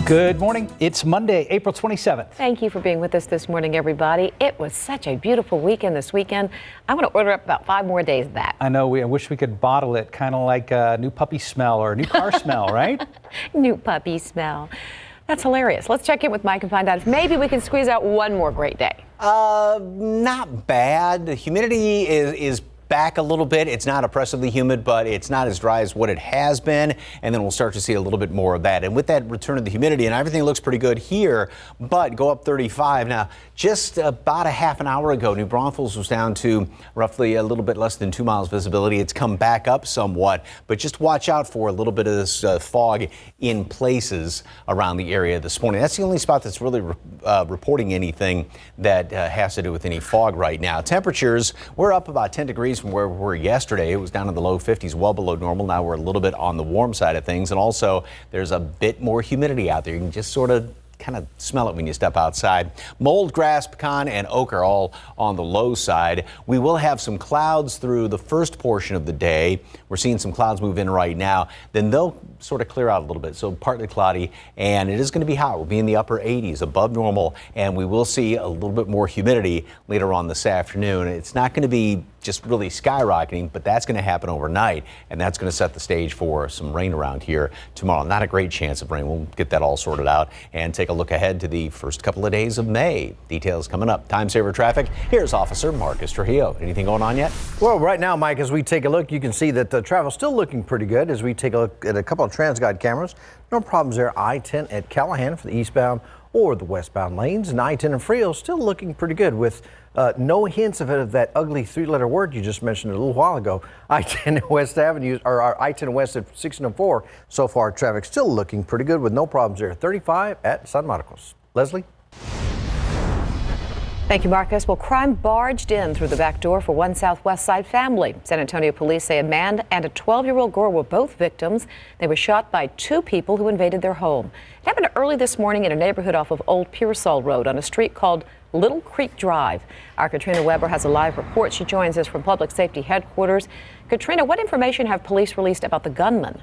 Good morning. It's Monday, April 27th. Thank you for being with us this morning, everybody. It was such a beautiful weekend this weekend. I want to order up about 5 more days of that. I know. I wish we could bottle it, kind of like a new puppy smell or a new car smell, right? New puppy smell. That's hilarious. Let's check in with Mike and find out if maybe we can squeeze out one more great day. Not bad. The humidity is back a little bit. It's not oppressively humid, but it's not as dry as what it has been. And then we'll start to see a little bit more of that. And with that return of the humidity, and everything looks pretty good here, but go up 35. Now, just about a half an hour ago, New Braunfels was down to roughly a little bit less than 2 miles visibility. It's come back up somewhat, but just watch out for a little bit of this fog in places around the area this morning. That's the only spot that's really reporting anything that has to do with any fog right now. Temperatures, we're up about 10 degrees from where we were yesterday. It was down in the low 50s, well below normal. Now we're a little bit on the warm side of things. And also there's a bit more humidity out there. You can just sort of kind of smell it when you step outside. Mold, grass, pecan, and oak are all on the low side. We will have some clouds through the first portion of the day. We're seeing some clouds move in right now. Then they'll sort of clear out a little bit. So partly cloudy, and it is going to be hot. We'll be in the upper 80s, above normal, and we will see a little bit more humidity later on this afternoon. It's not going to be just really skyrocketing, but that's going to happen overnight, and that's going to set the stage for some rain around here tomorrow. Not a great chance of rain. We'll get that all sorted out and take a look ahead to the first couple of days of May. Details coming up. Time saver traffic. Here's Officer Marcus Trujillo. Anything going on yet? Well, right now, Mike, as we take a look, you can see that the travel's still looking pretty good as we take a look at a couple of TransGuide cameras. No problems there. I-10 at Callahan for the eastbound or the westbound lanes, and I-10 in Frio still looking pretty good with no hints of that ugly 3-letter word you just mentioned a little while ago. I-10 West Avenue, or I-10 West at 6 and 4. So far, traffic still looking pretty good with no problems there. 35 at San Marcos. Leslie? Thank you, Marcus. Well, crime barged in through the back door for one Southwest Side family. San Antonio police say a man and a 12-year-old girl were both victims. They were shot by 2 people who invaded their home. It happened early this morning in a neighborhood off of Old Pearsall Road on a street called Little Creek Drive. Our Katrina Weber has a live report. She joins us from Public Safety Headquarters. Katrina, what information have police released about the gunman?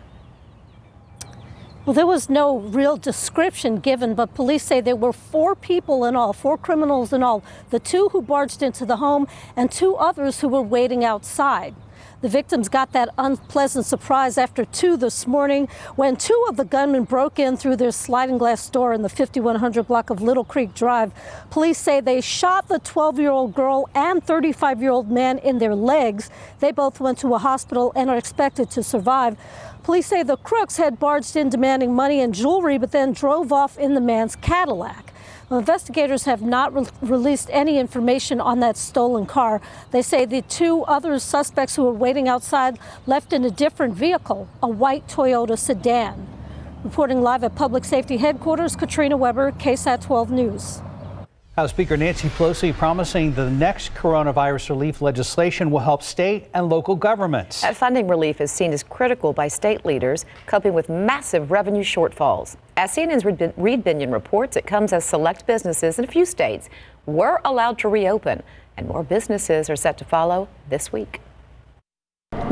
Well, there was no real description given, but police say there were 4 people in all, 4 criminals in all. The 2 who barged into the home and 2 others who were waiting outside. The victims got that unpleasant surprise after 2 this morning when 2 of the gunmen broke in through their sliding glass door in the 5100 block of Little Creek Drive. Police say they shot the 12-year-old girl and 35-year-old man in their legs. They both went to a hospital and are expected to survive. Police say the crooks had barged in demanding money and jewelry, but then drove off in the man's Cadillac. Well, investigators have not released any information on that stolen car. They say the 2 other suspects who were waiting outside left in a different vehicle, a white Toyota sedan. Reporting live at Public Safety Headquarters, Katrina Weber, KSAT 12 News. House Speaker Nancy Pelosi promising the next coronavirus relief legislation will help state and local governments. That funding relief is seen as critical by state leaders coping with massive revenue shortfalls. As CNN's Reed Binion reports, it comes as select businesses in a few states were allowed to reopen, and more businesses are set to follow this week.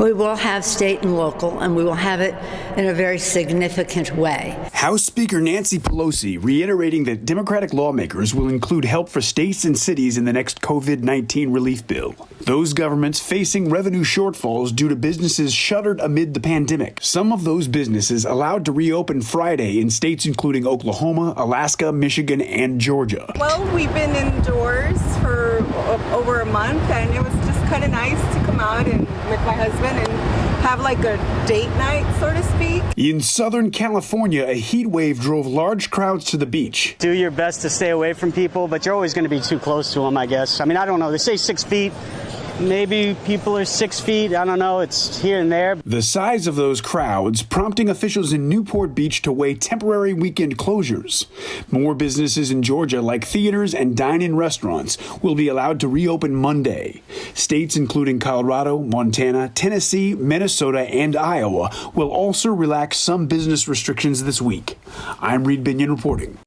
We will have state and local, and we will have it in a very significant way. House Speaker Nancy Pelosi reiterating that Democratic lawmakers will include help for states and cities in the next COVID-19 relief bill. Those governments facing revenue shortfalls due to businesses shuttered amid the pandemic. Some of those businesses allowed to reopen Friday in states including Oklahoma, Alaska, Michigan, and Georgia. Well, we've been indoors for over a month, and it was just kind of nice to come out and with my husband and have like a date night, so to speak. In Southern California, a heat wave drove large crowds to the beach. Do your best to stay away from people, but you're always going to be too close to them, I guess. I mean, I don't know. They say 6 feet. Maybe people are 6 feet. I don't know. It's here and there. The size of those crowds prompting officials in Newport Beach to weigh temporary weekend closures. More businesses in Georgia, like theaters and dine-in restaurants, will be allowed to reopen Monday. States including Colorado, Montana, Tennessee, Minnesota, and Iowa will also relax some business restrictions this week. I'm Reed Binion reporting.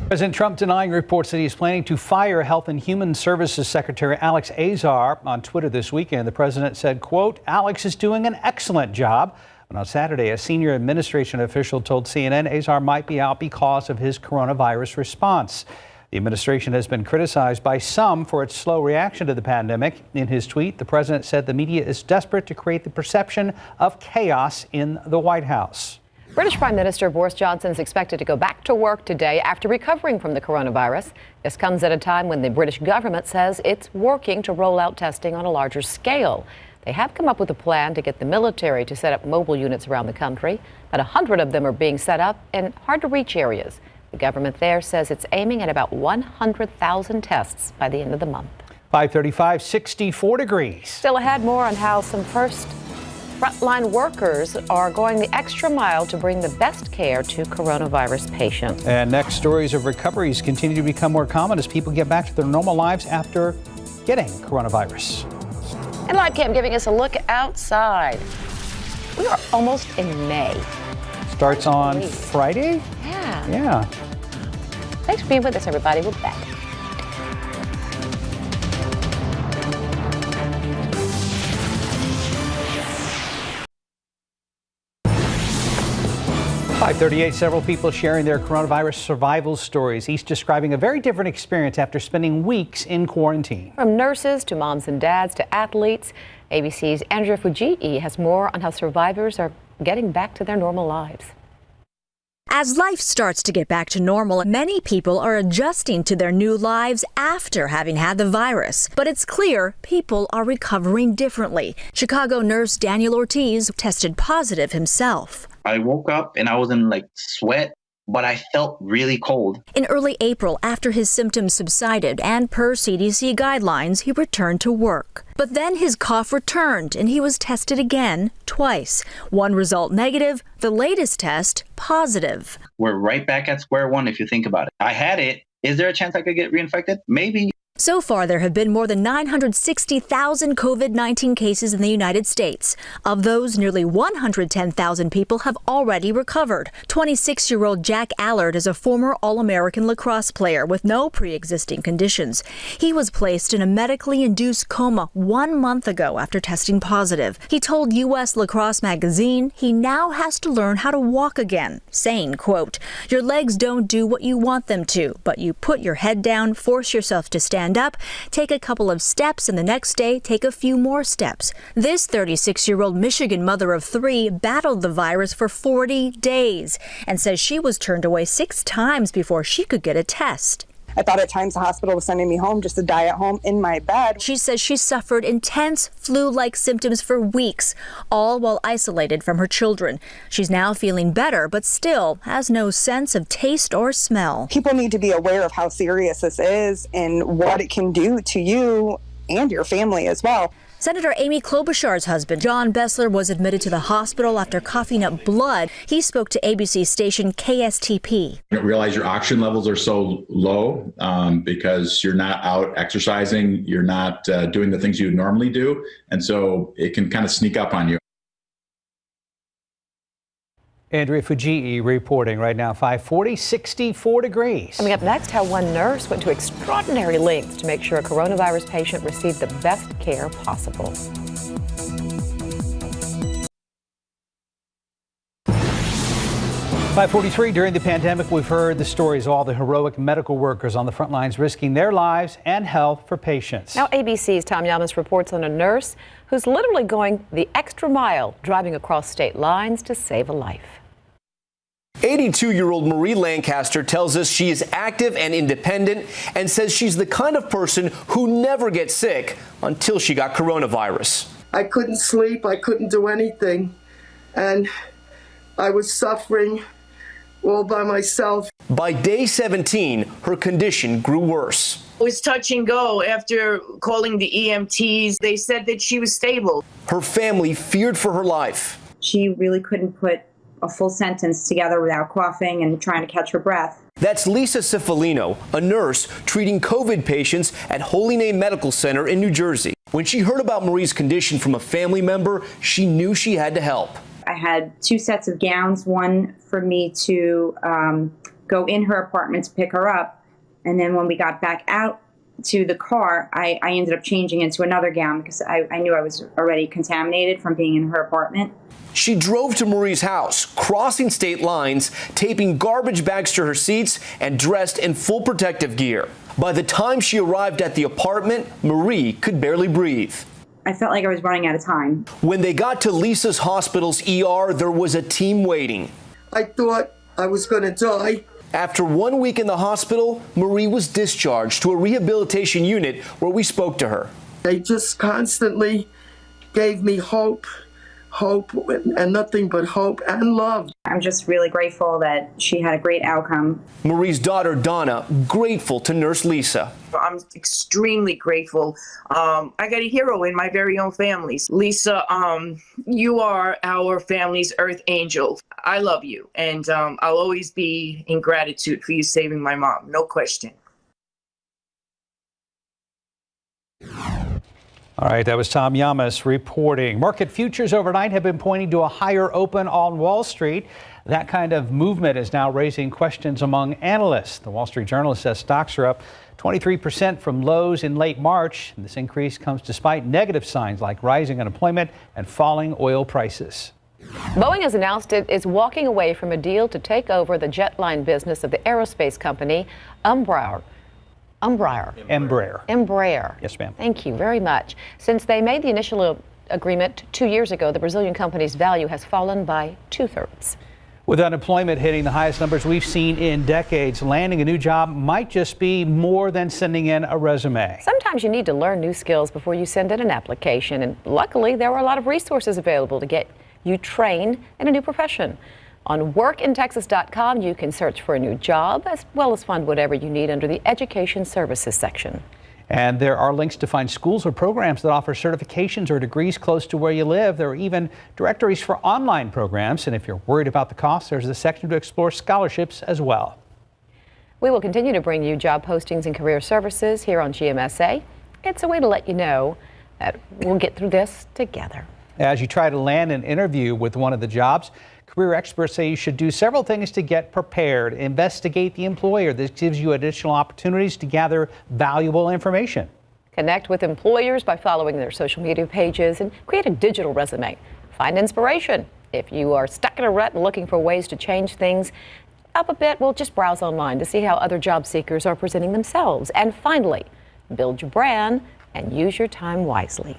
President Trump denying reports that he's planning to fire Health and Human Services Secretary Alex Azar. On Twitter this weekend, the president said, quote, Alex is doing an excellent job. And on Saturday, a senior administration official told CNN Azar might be out because of his coronavirus response. The administration has been criticized by some for its slow reaction to the pandemic. In his tweet, the president said the media is desperate to create the perception of chaos in the White House. British Prime Minister Boris Johnson is expected to go back to work today after recovering from the coronavirus. This comes at a time when the British government says it's working to roll out testing on a larger scale. They have come up with a plan to get the military to set up mobile units around the country. About 100 of them are being set up in hard-to-reach areas. The government there says it's aiming at about 100,000 tests by the end of the month. 5:35, 64 degrees. Still ahead, more on how some frontline workers are going the extra mile to bring the best care to coronavirus patients. And next, stories of recoveries continue to become more common as people get back to their normal lives after getting coronavirus. And Live Cam giving us a look outside. We are almost in May. Starts on Friday? Yeah. Thanks for being with us, everybody. We'll be back. .38, several people sharing their coronavirus survival stories, each describing a very different experience after spending weeks in quarantine. From nurses to moms and dads to athletes, ABC's Andrea Fujii has more on how survivors are getting back to their normal lives. As life starts to get back to normal, many people are adjusting to their new lives after having had the virus. But it's clear people are recovering differently. Chicago nurse Daniel Ortiz tested positive himself. I woke up and I was in sweat, but I felt really cold. In early April, after his symptoms subsided and per CDC guidelines, he returned to work. But then his cough returned and he was tested again twice. One result negative, the latest test positive. We're right back at square one if you think about it. I had it. Is there a chance I could get reinfected? Maybe. So far, there have been more than 960,000 COVID-19 cases in the United States. Of those, nearly 110,000 people have already recovered. 26-year-old Jack Allard is a former All-American lacrosse player with no pre-existing conditions. He was placed in a medically induced coma 1 month ago after testing positive. He told U.S. Lacrosse Magazine he now has to learn how to walk again, saying, quote, "Your legs don't do what you want them to, but you put your head down, force yourself to stand up, take a couple of steps, and the next day take a few more steps." This 36-year-old Michigan mother of 3 battled the virus for 40 days and says she was turned away 6 times before she could get a test. I thought at times the hospital was sending me home just to die at home in my bed. She says she suffered intense flu-like symptoms for weeks, all while isolated from her children. She's now feeling better, but still has no sense of taste or smell. People need to be aware of how serious this is and what it can do to you and your family as well. Senator Amy Klobuchar's husband, John Bessler, was admitted to the hospital after coughing up blood. He spoke to ABC station KSTP. You don't realize your oxygen levels are so low because you're not out exercising, you're not doing the things you would normally do, and so it can kind of sneak up on you. Andrea Fujii reporting right now, 5:40, 64 degrees. Coming up next, how one nurse went to extraordinary lengths to make sure a coronavirus patient received the best care possible. .43, during the pandemic, we've heard the stories of all the heroic medical workers on the front lines risking their lives and health for patients. Now ABC's Tom Yamas reports on a nurse who's literally going the extra mile, driving across state lines to save a life. 82-year-old Marie Lancaster tells us she is active and independent and says she's the kind of person who never gets sick until she got coronavirus. I couldn't sleep, I couldn't do anything, and I was suffering all by myself. By day 17, her condition grew worse. It was touch and go. After calling the EMTs, they said that she was stable. Her family feared for her life. She really couldn't put a full sentence together without coughing and trying to catch her breath. That's Lisa Cifalino, a nurse treating COVID patients at Holy Name Medical Center in New Jersey. When she heard about Marie's condition from a family member, she knew she had to help. I had 2 sets of gowns, one for me to go in her apartment to pick her up. And then when we got back out to the car, I ended up changing into another gown because I knew I was already contaminated from being in her apartment. She drove to Marie's house, crossing state lines, taping garbage bags to her seats, and dressed in full protective gear. By the time she arrived at the apartment, Marie could barely breathe. I felt like I was running out of time. When they got to Lisa's hospital's ER, there was a team waiting. I thought I was going to die. After 1 week in the hospital, Marie was discharged to a rehabilitation unit where we spoke to her. They just constantly gave me hope and nothing but hope and love. I'm just really grateful that she had a great outcome. Marie's daughter, Donna, grateful to Nurse Lisa. I'm extremely grateful. I got a hero in my very own family. Lisa, you are our family's earth angel. I love you, and I'll always be in gratitude for you saving my mom, no question. All right, that was Tom Yamas reporting. Market futures overnight have been pointing to a higher open on Wall Street. That kind of movement is now raising questions among analysts. The Wall Street Journal says stocks are up 23% from lows in late March. And this increase comes despite negative signs like rising unemployment and falling oil prices. Boeing has announced it is walking away from a deal to take over the jetline business of the aerospace company Embraer. Yes, ma'am. Thank you very much. Since they made the initial agreement 2 years ago, the Brazilian company's value has fallen by 2/3. With unemployment hitting the highest numbers we've seen in decades, landing a new job might just be more than sending in a resume. Sometimes you need to learn new skills before you send in an application, and luckily there were a lot of resources available to get you trained in a new profession. On workintexas.com, you can search for a new job as well as find whatever you need under the Education Services section. And there are links to find schools or programs that offer certifications or degrees close to where you live. There are even directories for online programs. And if you're worried about the cost, there's a section to explore scholarships as well. We will continue to bring you job postings and career services here on GMSA. It's a way to let you know that we'll get through this together. As you try to land an interview with one of the jobs, career experts say you should do several things to get prepared. Investigate the employer. This gives you additional opportunities to gather valuable information. Connect with employers by following their social media pages and create a digital resume. Find inspiration. If you are stuck in a rut and looking for ways to change things up a bit, well, just browse online to see how other job seekers are presenting themselves. And finally, build your brand and use your time wisely.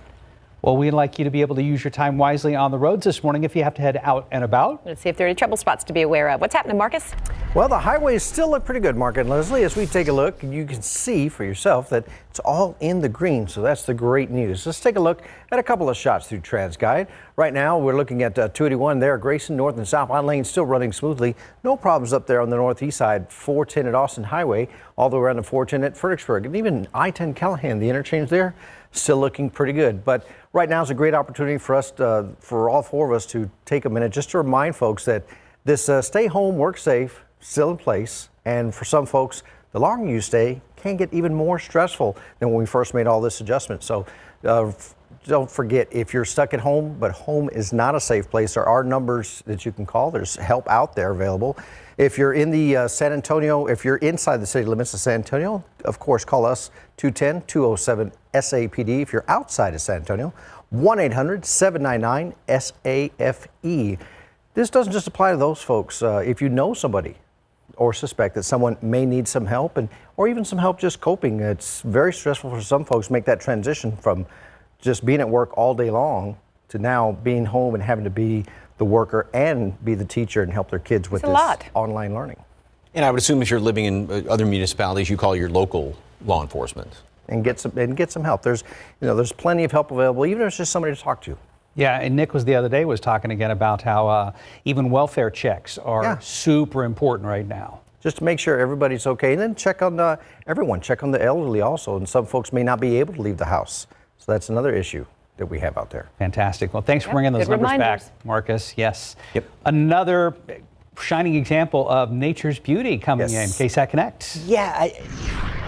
Well, we'd like you to be able to use your time wisely on the roads this morning if you have to head out and about. Let's see if there are any trouble spots to be aware of. What's happening, Marcus? Well, the highways still look pretty good, Mark and Leslie. As we take a look, you can see for yourself that it's all in the green, so that's the great news. Let's take a look at a couple of shots through TransGuide. Right now, we're looking at 281 there, Grayson, north and southbound lanes still running smoothly. No problems up there on the northeast side, 410 at Austin Highway, all the way around to 410 at Fredericksburg, and even I-10 Callahan, the interchange there, still looking pretty good. But right now is a great opportunity for us, for all four of us to take a minute just to remind folks that this stay home, work safe, still in place. And for some folks, the longer you stay can get even more stressful than when we first made all this adjustment. So don't forget, if you're stuck at home, but home is not a safe place, there are numbers that you can call. There's help out there available. If you're in the San Antonio, if you're inside the city limits of San Antonio, of course, call us 210-207-SAPD. If you're outside of San Antonio, 1-800-799-SAFE. This doesn't just apply to those folks. If you know somebody or suspect that someone may need some help, or even some help just coping, it's very stressful for some folks to make that transition from just being at work all day long to now being home and having to be the worker and be the teacher and help their kids with It's a lot. online learning. And I would assume if you're living in other municipalities, you call your local law enforcement. And get some help. There's plenty of help available, even if it's just somebody to talk to. Yeah, and Nick was the other day was talking again about how even welfare checks are super important right now. Just to make sure everybody's okay, and then check on everyone. Check on the elderly also, and some folks may not be able to leave the house. So that's another issue that we have out there. Fantastic. Well, thanks for bringing those numbers back, Marcus. Yes. Yep. Another shining example of nature's beauty coming in. KSAT Connect. Yeah.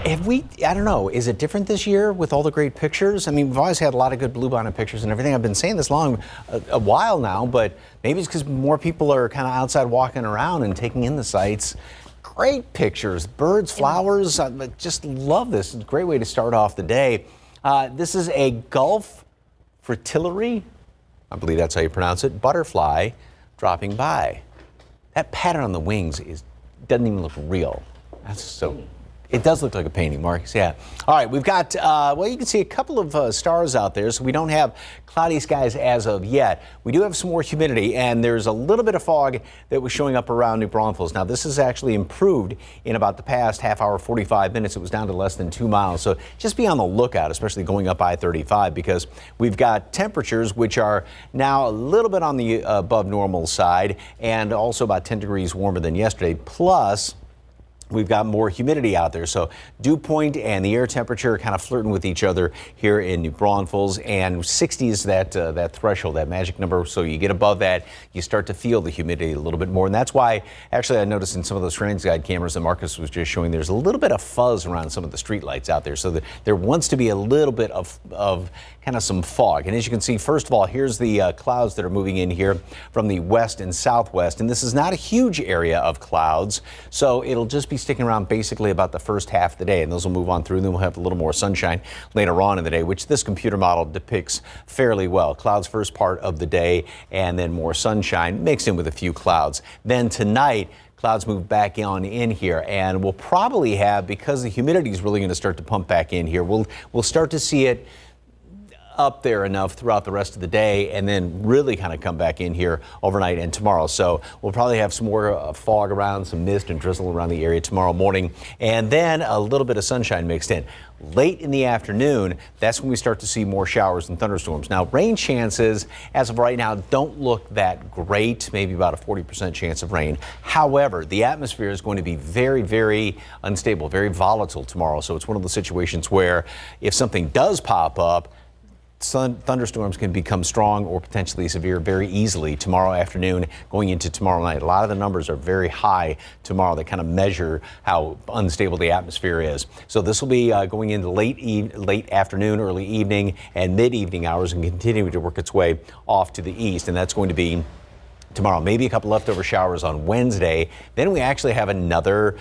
I don't know, is it different this year with all the great pictures? I mean, we've always had a lot of good bluebonnet pictures and everything. I've been saying this a while now, but maybe it's because more people are kind of outside walking around and taking in the sights. Great pictures, birds, flowers. I just love this. It's a great way to start off the day. This is a Gulf fritillary, I believe that's how you pronounce it, butterfly dropping by. That pattern on the wings doesn't even look real. That's so. It does look like a painting, Marcus. Yeah. All right, we've got, well, you can see a couple of stars out there, so we don't have cloudy skies as of yet. We do have some more humidity, and there's a little bit of fog that was showing up around New Braunfels. Now, this has actually improved in about the past half hour, 45 minutes. It was down to less than 2 miles, so just be on the lookout, especially going up I-35, because we've got temperatures which are now a little bit on the above normal side, and also about 10 degrees warmer than yesterday, plus we've got more humidity out there. So dew point and the air temperature kind of flirting with each other here in New Braunfels, and 60 is that threshold, that magic number. So you get above that, you start to feel the humidity a little bit more. And that's why actually I noticed in some of those TransGuide cameras that Marcus was just showing, there's a little bit of fuzz around some of the street lights out there. So there wants to be a little bit of kind of some fog. And as you can see, first of all, here's the clouds that are moving in here from the west and southwest. And this is not a huge area of clouds, so it'll just be sticking around basically about the first half of the day, and those will move on through, and then we'll have a little more sunshine later on in the day, which this computer model depicts fairly well. Clouds first part of the day, and then more sunshine mixed in with a few clouds. Then tonight, clouds move back on in here, and we'll probably have, because the humidity is really going to start to pump back in here, we'll start to see it up there enough throughout the rest of the day, and then really kind of come back in here overnight and tomorrow. So we'll probably have some more fog around, some mist and drizzle around the area tomorrow morning, and then a little bit of sunshine mixed in. Late in the afternoon, that's when we start to see more showers and thunderstorms. Now, rain chances as of right now don't look that great, maybe about a 40% chance of rain. However, the atmosphere is going to be very, very unstable, very volatile tomorrow. So it's one of those situations where if something does pop up, thunderstorms can become strong or potentially severe very easily tomorrow afternoon going into tomorrow night. A lot of the numbers are very high tomorrow. They kind of measure how unstable the atmosphere is. So this will be going into late afternoon, early evening, and mid-evening hours, and continuing to work its way off to the east. And that's going to be tomorrow. Maybe a couple leftover showers on Wednesday. Then we actually have another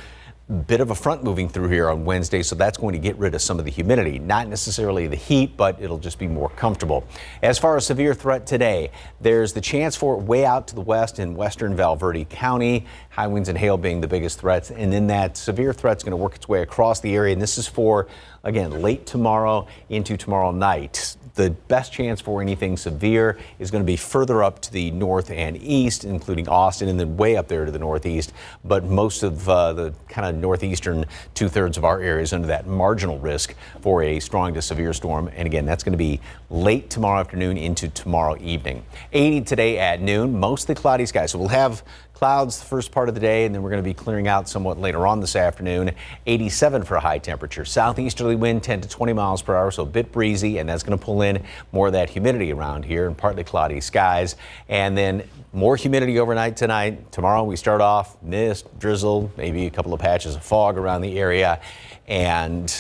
bit of a front moving through here on Wednesday, so that's going to get rid of some of the humidity. Not necessarily the heat, but it'll just be more comfortable. As far as severe threat today, there's the chance for it way out to the west in western Valverde County, high winds and hail being the biggest threats, and then that severe threat's going to work its way across the area, and this is for, again, late tomorrow into tomorrow night. The best chance for anything severe is going to be further up to the north and east, including Austin, and then way up there to the northeast. But most of the kind of northeastern 2/3 of our area is under that marginal risk for a strong to severe storm. And again, that's going to be late tomorrow afternoon into tomorrow evening. 80 today at noon, mostly cloudy skies. So we'll have clouds the first part of the day, and then we're going to be clearing out somewhat later on this afternoon. 87 for a high temperature. Southeasterly wind 10 to 20 miles per hour, so a bit breezy, and that's going to pull in more of that humidity around here and partly cloudy skies. And then more humidity overnight tonight. Tomorrow we start off mist, drizzle, maybe a couple of patches of fog around the area. And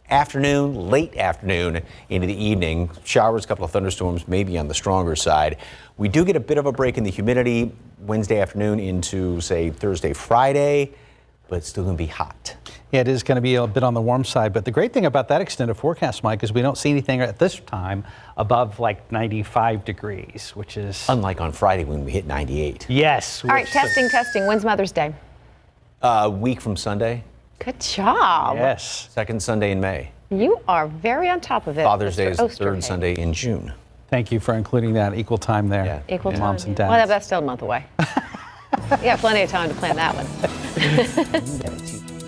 afternoon, late afternoon into the evening, showers, a couple of thunderstorms, maybe on the stronger side. We do get a bit of a break in the humidity Wednesday afternoon into, say, Thursday, Friday, but it's still going to be hot. Yeah, it is going to be a bit on the warm side, but the great thing about that extended forecast, Mike, is we don't see anything at this time above like 95 degrees, which is... Unlike on Friday when we hit 98. Yes. All right, testing. When's Mother's Day? A week from Sunday. Good job. Yes. Second Sunday in May. You are very on top of it. Father's Day is the third Sunday in June. Thank you for including that equal time there. Yeah. Equal time. Moms and dads. Well, that's still a month away. You got plenty of time to plan that one.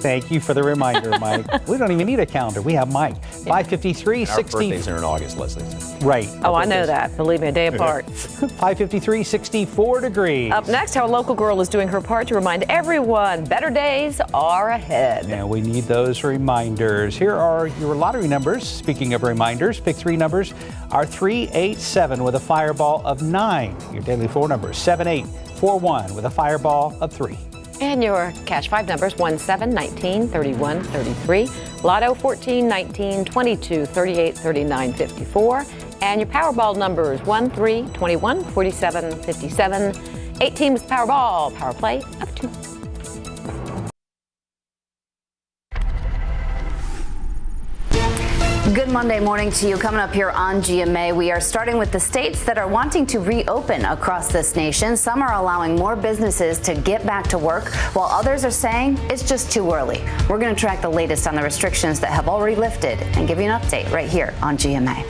Thank you for the reminder, Mike. We don't even need a calendar. We have Mike. 5:53, Our birthdays are in August, Leslie. Right. Oh, I know that. Believe me, a day apart. 5:53, 64 degrees. Up next, how a local girl is doing her part to remind everyone better days are ahead. Yeah, we need those reminders. Here are your lottery numbers. Speaking of reminders, pick 3 numbers are 3, 8, 7 with a fireball of 9. Your daily 4 numbers 7, 8, 4, 1 with a fireball of 3. And your cash 5 numbers 1, 7, 19, 31, 33. Lotto 14, 19, 22, 38, 39, 54. And your Powerball numbers 1, 3, 21, 47, 57. 8 teams Powerball, power play of 2. Good Monday morning to you. Coming up here on GMA, we are starting with the states that are wanting to reopen across this nation. Some are allowing more businesses to get back to work, while others are saying it's just too early. We're going to track the latest on the restrictions that have already lifted and give you an update right here on GMA.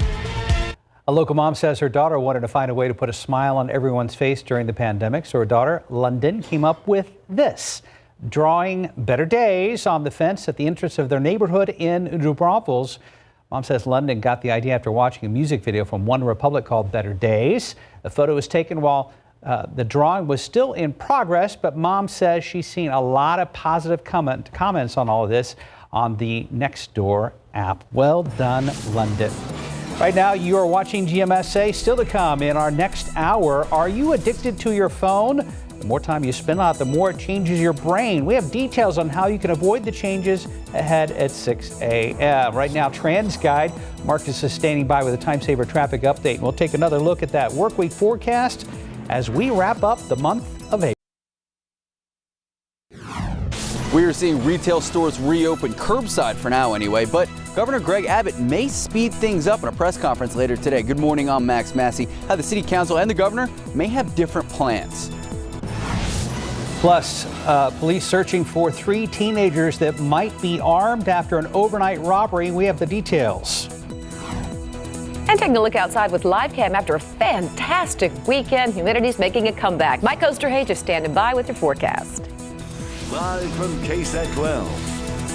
A local mom says her daughter wanted to find a way to put a smile on everyone's face during the pandemic, so her daughter, London, came up with this, drawing better days on the fence at the entrance of their neighborhood in New Braunfels. Mom says London got the idea after watching a music video from One Republic called Better Days. The photo was taken while the drawing was still in progress, but Mom says she's seen a lot of positive comments on all of this on the Nextdoor app. Well done, London. Right now, you are watching GMSA. Still to come in our next hour, are you addicted to your phone? The more time you spend on it, the more it changes your brain. We have details on how you can avoid the changes ahead at 6 a.m. Right now, TransGuide, Marcus is standing by with a time saver traffic update. We'll take another look at that workweek forecast as we wrap up the month of April. We are seeing retail stores reopen curbside for now anyway, but Governor Greg Abbott may speed things up in a press conference later today. Good morning, I'm Max Massey. How the City Council and the Governor may have different plans. Plus, police searching for 3 teenagers that might be armed after an overnight robbery. We have the details. And taking a look outside with live cam after a fantastic weekend. Humidity's making a comeback. Mike Osterhage is standing by with your forecast. Live from KSAT 12.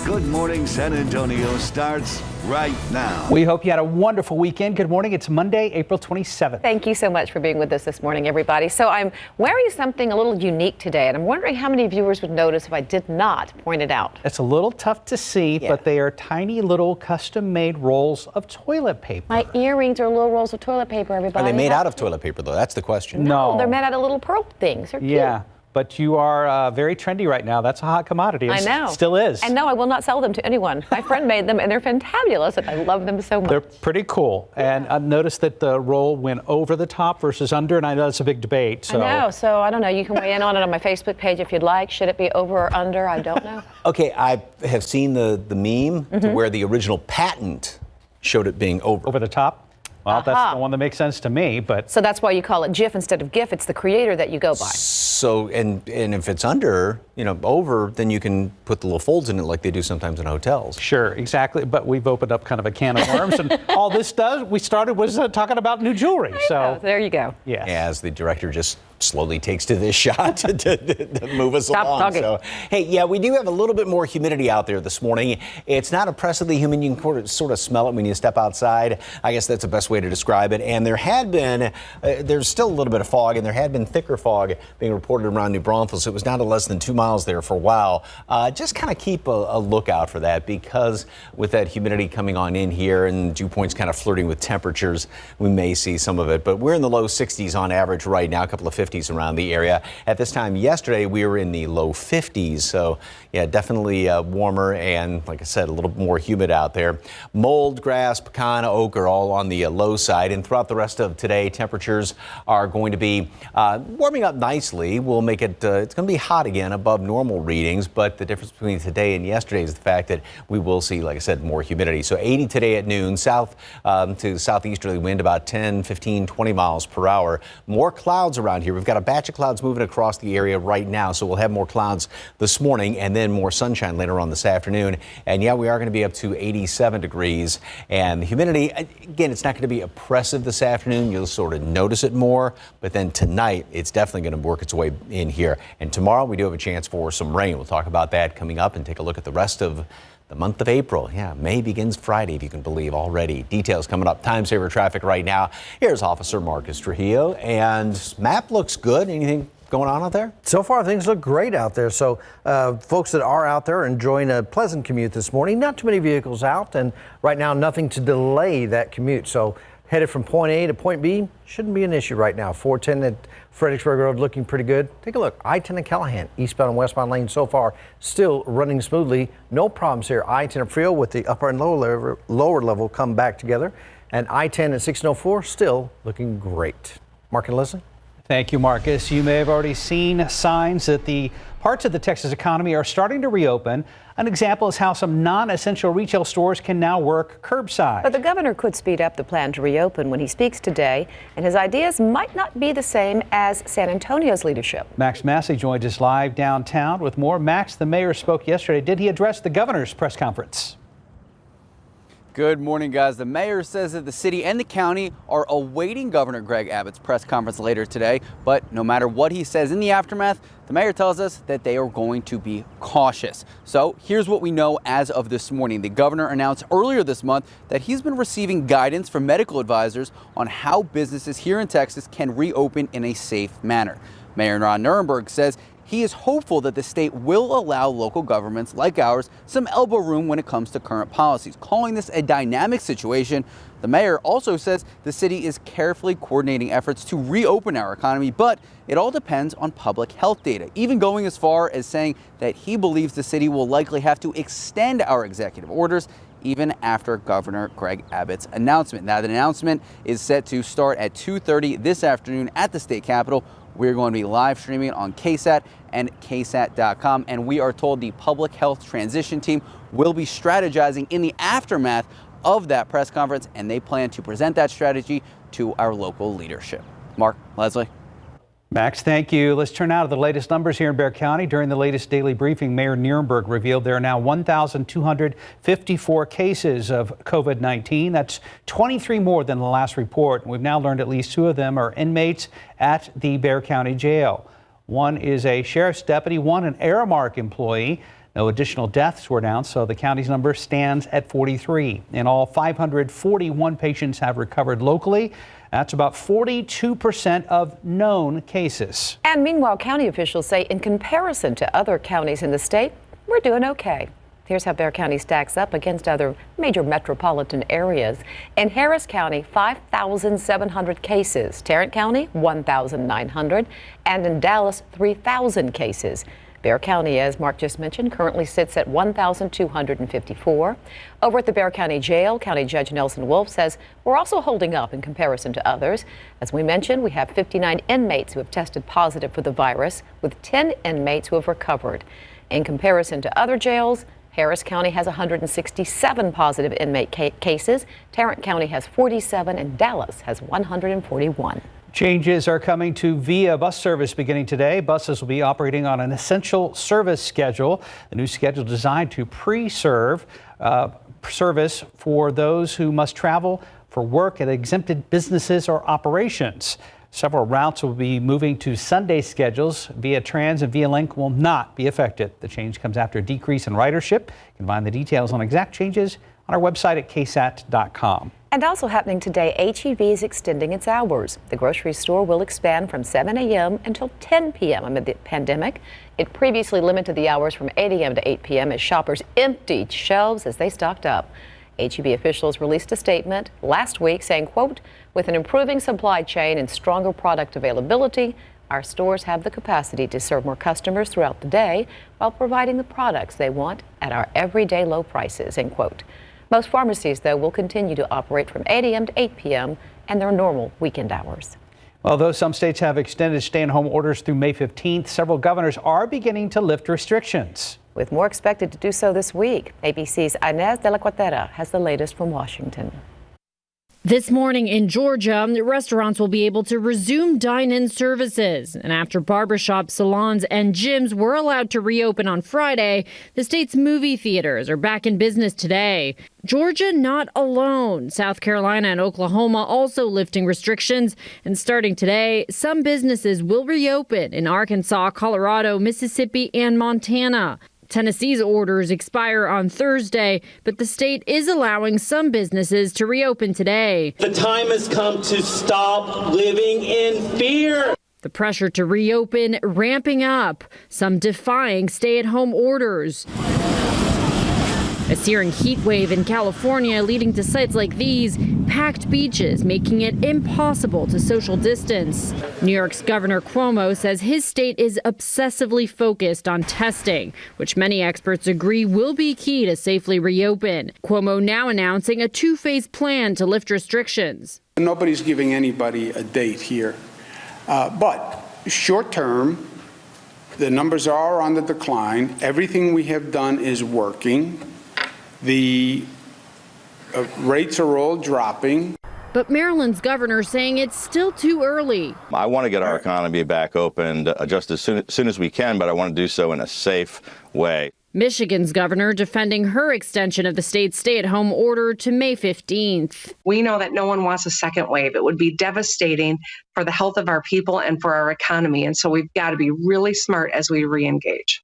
Good morning, San Antonio starts right now. We hope you had a wonderful weekend. Good morning. It's Monday, April 27th. Thank you so much for being with us this morning, everybody. So I'm wearing something a little unique today, and I'm wondering how many viewers would notice if I did not point it out. It's a little tough to see, but they are tiny little custom-made rolls of toilet paper. My earrings are little rolls of toilet paper, everybody. Are they made out of toilet paper, though? That's the question. No. They're made out of little pearl things. They're cute. Yeah. But you are very trendy right now. That's a hot commodity. I know. Still is. And no, I will not sell them to anyone. My friend made them, and they're fantabulous, and I love them so much. They're pretty cool. And I noticed that the roll went over the top versus under, and I know that's a big debate. So. I know. So I don't know. You can weigh in on it on my Facebook page if you'd like. Should it be over or under? I don't know. Okay, I have seen the meme to where the original patent showed it being over. Over the top? Well, that's the one that makes sense to me, but. So that's why you call it GIF instead of GIF. It's the creator that you go by. So, and if it's under, over, then you can put the little folds in it like they do sometimes in hotels. Sure, exactly. But we've opened up kind of a can of worms, and all this was talking about new jewelry. So there you go. Yeah. As the director just slowly takes to this shot to move us Stop along. talking. So, hey, yeah, we do have a little bit more humidity out there this morning. It's not oppressively humid. You can sort of smell it when you step outside. I guess that's the best way to describe it. And there had been, there's still a little bit of fog, and there had been thicker fog being reported around New Braunfels. It was down to less than 2 miles there for a while. Just kind of keep a lookout for that, because with that humidity coming on in here and dew points kind of flirting with temperatures, we may see some of it. But we're in the low 60s on average right now, a couple of 50s around the area. At this time yesterday, we were in the low 50s. So, yeah, definitely warmer and, like I said, a little more humid out there. Mold, grass, pecan, oak are all on the low side. And throughout the rest of today, temperatures are going to be warming up nicely. We'll make it, it's going to be hot again above normal readings. But the difference between today and yesterday is the fact that we will see, like I said, more humidity. So 80 today at noon, south to southeasterly wind about 10, 15, 20 miles per hour. More clouds around here. We've got a batch of clouds moving across the area right now, so we'll have more clouds this morning and then more sunshine later on this afternoon. And yeah, we are going to be up to 87 degrees. And the humidity, again, it's not going to be oppressive this afternoon. You'll sort of notice it more. But then tonight, it's definitely going to work its way in here. And tomorrow, we do have a chance for some rain. We'll talk about that coming up and take a look at the rest of the month of April. Yeah, May begins Friday, if you can believe, already. Details coming up. Time saver traffic right now. Here's Officer Marcus Trujillo, and map looks good. Anything going on out there? So far, things look great out there. So folks that are out there are enjoying a pleasant commute this morning. Not too many vehicles out, and right now, nothing to delay that commute. So headed from point A to point B shouldn't be an issue right now. 410 at Fredericksburg Road looking pretty good. Take a look. I-10 and Callahan, eastbound and westbound lanes so far still running smoothly. No problems here. I-10 and Frio with the upper and lower level come back together. And I-10 and 1604 still looking great. Mark and Leslie. Thank you, Marcus. You may have already seen signs that the parts of the Texas economy are starting to reopen. An example is how some non-essential retail stores can now work curbside. But the governor could speed up the plan to reopen when he speaks today, and his ideas might not be the same as San Antonio's leadership. Max Massey joins us live downtown with more. Max, the mayor spoke yesterday. Did he address the governor's press conference? Good morning, guys. The mayor says that the city and the county are awaiting Governor Greg Abbott's press conference later today. But no matter what he says in the aftermath, the mayor tells us that they are going to be cautious. So here's what we know as of this morning. The governor announced earlier this month that he's been receiving guidance from medical advisors on how businesses here in Texas can reopen in a safe manner. Mayor Ron Nirenberg says he is hopeful that the state will allow local governments like ours some elbow room when it comes to current policies, calling this a dynamic situation. The mayor also says the city is carefully coordinating efforts to reopen our economy, but it all depends on public health data, even going as far as saying that he believes the city will likely have to extend our executive orders even after Governor Greg Abbott's announcement. Now, the announcement is set to start at 2:30 this afternoon at the state capitol. We're going to be live streaming it on KSAT and KSAT.com. And we are told the public health transition team will be strategizing in the aftermath of that press conference, and they plan to present that strategy to our local leadership. Mark, Leslie. Max, thank you. Let's turn now to the latest numbers here in Bexar County. During the latest daily briefing, Mayor Nirenberg revealed there are now 1,254 cases of COVID-19. That's 23 more than the last report. We've now learned at least 2 of them are inmates at the Bexar County Jail. One is a sheriff's deputy, one an Aramark employee. No additional deaths were announced, so the county's number stands at 43. In all, 541 patients have recovered locally. That's about 42% of known cases. And meanwhile, county officials say in comparison to other counties in the state, we're doing okay. Here's how Bexar County stacks up against other major metropolitan areas. In Harris County, 5,700 cases. Tarrant County, 1,900. And in Dallas, 3,000 cases. Bexar County, as Mark just mentioned, currently sits at 1,254. Over at the Bexar County Jail, County Judge Nelson Wolf says we're also holding up in comparison to others. As we mentioned, we have 59 inmates who have tested positive for the virus, with 10 inmates who have recovered. In comparison to other jails, Harris County has 167 positive inmate cases, Tarrant County has 47, and Dallas has 141. Changes are coming to VIA bus service beginning today. Buses will be operating on an essential service schedule. The new schedule is designed to pre-serve service for those who must travel for work at exempted businesses or operations. Several routes will be moving to Sunday schedules. Via Trans and Via Link will not be affected. The change comes after a decrease in ridership. You can find the details on exact changes on our website at ksat.com. And also happening today, H-E-B is extending its hours. The grocery store will expand from 7 a.m. until 10 p.m. amid the pandemic. It previously limited the hours from 8 a.m. to 8 p.m. as shoppers emptied shelves as they stocked up. H-E-B officials released a statement last week saying, quote, with an improving supply chain and stronger product availability, our stores have the capacity to serve more customers throughout the day while providing the products they want at our everyday low prices, end quote. Most pharmacies, though, will continue to operate from 8 a.m. to 8 p.m. and their normal weekend hours. Although some states have extended stay-at-home orders through May 15th, several governors are beginning to lift restrictions. With more expected to do so this week, ABC's Inez de la Cuatera has the latest from Washington. This morning in Georgia, restaurants will be able to resume dine-in services. And after barbershops, salons, and gyms were allowed to reopen on Friday, the state's movie theaters are back in business today. Georgia not alone. South Carolina and Oklahoma also lifting restrictions. And starting today, some businesses will reopen in Arkansas, Colorado, Mississippi, and Montana. Tennessee's orders expire on Thursday, but the state is allowing some businesses to reopen today. The time has come to stop living in fear. The pressure to reopen ramping up, some defying stay-at-home orders. A searing heat wave in California leading to sites like these, packed beaches, making it impossible to social distance. New York's Governor Cuomo says his state is obsessively focused on testing, which many experts agree will be key to safely reopen. Cuomo now announcing a two-phase plan to lift restrictions. Nobody's giving anybody a date here, but short term, the numbers are on the decline. Everything we have done is working. The rates are all dropping. But Maryland's governor saying it's still too early. I want to get our economy back open just as soon as we can, but I want to do so in a safe way. Michigan's governor defending her extension of the state's stay-at-home order to May 15th. We know that no one wants a second wave. It would be devastating for the health of our people and for our economy. And so we've got to be really smart as we re-engage.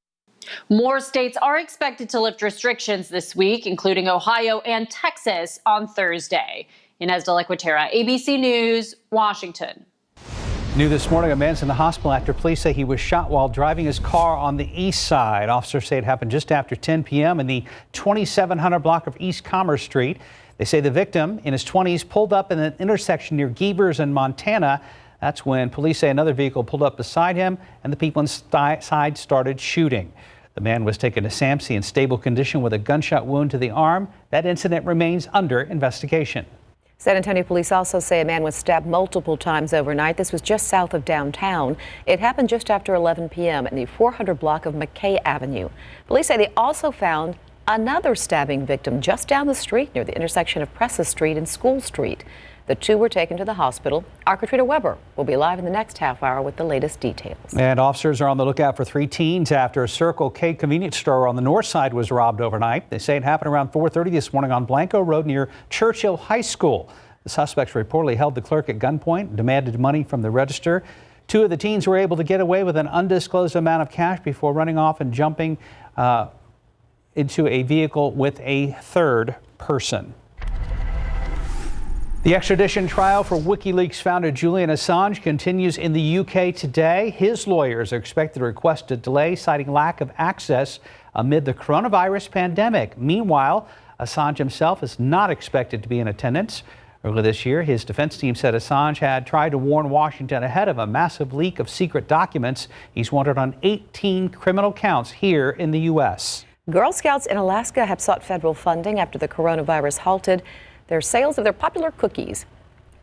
More states are expected to lift restrictions this week, including Ohio and Texas on Thursday. Inez de la Cuetera, ABC News, Washington. New this morning, a man's in the hospital after police say he was shot while driving his car on the east side. Officers say it happened just after 10 p.m. in the 2700 block of East Commerce Street. They say the victim, in his 20s, pulled up in an intersection near Gevers and Montana. That's when police say another vehicle pulled up beside him and the people inside started shooting. The man was taken to SAMC in stable condition with a gunshot wound to the arm. That incident remains under investigation. San Antonio police also say a man was stabbed multiple times overnight. This was just south of downtown. It happened just after 11 p.m. in the 400 block of McKay Avenue. Police say they also found another stabbing victim just down the street near the intersection of Presses Street and School Street. The two were taken to the hospital. Our Katrina Weber will be live in the next half hour with the latest details. And officers are on the lookout for 3 teens after a Circle K convenience store on the north side was robbed overnight. They say it happened around 4:30 this morning on Blanco Road near Churchill High School. The suspects reportedly held the clerk at gunpoint and demanded money from the register. 2 of the teens were able to get away with an undisclosed amount of cash before running off and jumping into a vehicle with a third person. The extradition trial for WikiLeaks founder Julian Assange continues in the UK today. His lawyers are expected to request a delay, citing lack of access amid the coronavirus pandemic. Meanwhile, Assange himself is not expected to be in attendance. Earlier this year, his defense team said Assange had tried to warn Washington ahead of a massive leak of secret documents. He's wanted on 18 criminal counts here in the U.S. Girl Scouts in Alaska have sought federal funding after the coronavirus halted their sales of their popular cookies.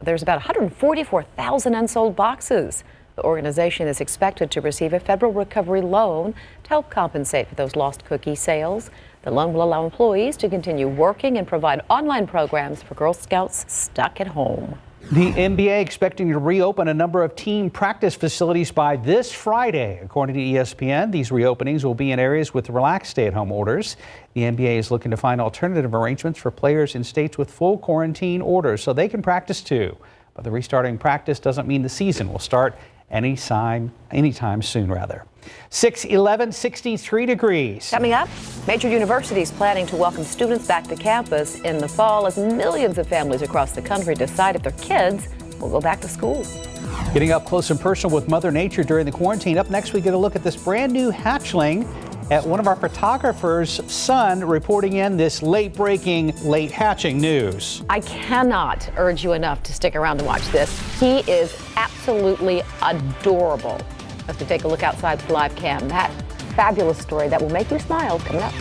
There's about 144,000 unsold boxes. The organization is expected to receive a federal recovery loan to help compensate for those lost cookie sales. The loan will allow employees to continue working and provide online programs for Girl Scouts stuck at home. The NBA expecting to reopen a number of team practice facilities by this Friday. According to ESPN, these reopenings will be in areas with relaxed stay-at-home orders. The NBA is looking to find alternative arrangements for players in states with full quarantine orders so they can practice too. But the restarting practice doesn't mean the season will start anytime soon, rather. 6:11, 63 degrees. Coming up, major universities planning to welcome students back to campus in the fall as millions of families across the country decide if their kids will go back to school. Getting up close and personal with Mother Nature during the quarantine. Up next, we get a look at this brand new hatchling at one of our photographer's son reporting in this late-breaking, late hatching news. I cannot urge you enough to stick around to watch this. He is absolutely adorable. Let's take a look outside the live cam. That fabulous story that will make you smile coming up.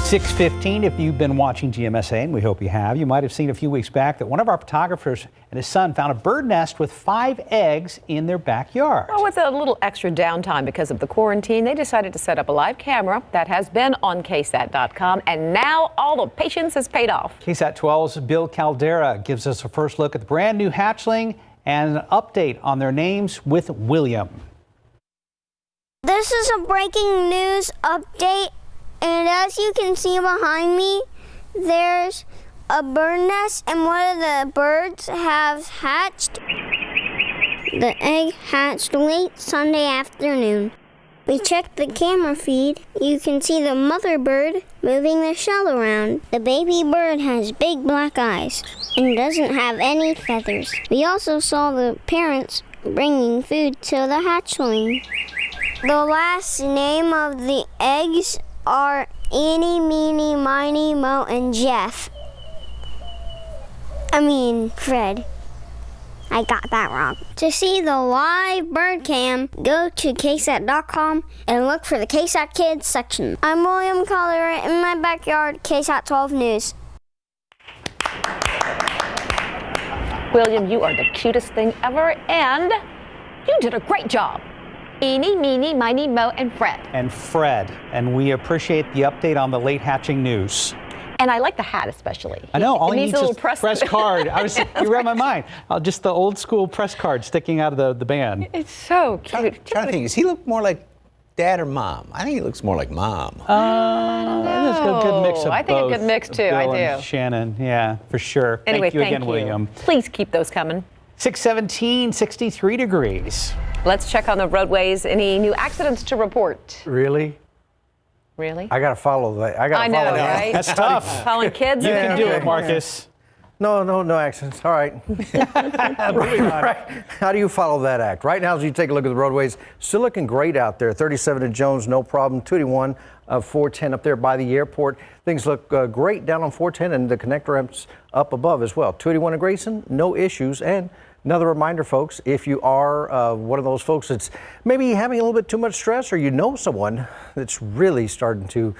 6:15. If you've been watching GMSA, and we hope you have, you might have seen a few weeks back that one of our photographers and his son found a bird nest with 5 eggs in their backyard. Well, with a little extra downtime because of the quarantine, they decided to set up a live camera that has been on KSAT.com, and now all the patience has paid off. KSAT 12's Bill Caldera gives us a first look at the brand new hatchling and an update on their names with William. This is a breaking news update. And as you can see behind me, there's a bird nest and one of the birds has hatched. The egg hatched late Sunday afternoon. We checked the camera feed. You can see the mother bird moving the shell around. The baby bird has big black eyes and doesn't have any feathers. We also saw the parents bringing food to the hatchling. The last name of the eggs are Eeny, Meeny, Miny, Mo, and Jeff. Fred. I got that wrong. To see the live bird cam, go to KSAT.com and look for the KSAT Kids section. I'm William Caldera in my backyard, KSAT 12 News. William, you are the cutest thing ever, and you did a great job. Eeny, Meeny, Miny, Mo, and Fred. And we appreciate the update on the late hatching news. And I like the hat especially. I know, all it he needs needs a is little press card. You read my mind. Just the old school press card sticking out of the band. It's so cute. Trying to think, does he look more like Dad or Mom? I think he looks more like Mom. That's a good mix of I think both. a good mix too. Bill I and do. Shannon, yeah, for sure. Anyway, thank you again, William. Please keep those coming. 6:17, 63 degrees. Let's check on the roadways. Any new accidents to report? Really? I got to follow that. I know, right? That's tough. Calling kids? You can do it, Marcus. No accidents. All right. Right. How do you follow that act? Right now, as you take a look at the roadways, still looking great out there. 37 in Jones, no problem. 281 of 410 up there by the airport. Things look great down on 410 and the connector ramps up above as well. 281 in Grayson, no issues. And another reminder, folks, if you are one of those folks that's maybe having a little bit too much stress, or you know someone that's really starting to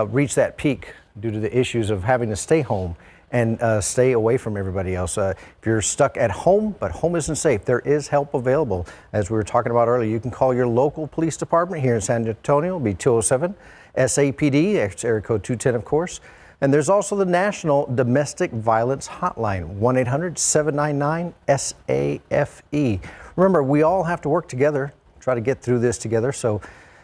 reach that peak due to the issues of having to stay home and stay away from everybody else. If you're stuck at home, but home isn't safe, there is help available. As we were talking about earlier, you can call your local police department here in San Antonio. It'll be 207 SAPD, area code 210, of course. And there's also the National Domestic Violence Hotline, 1-800-799-SAFE. Remember, we all have to work together, try to get through this together. So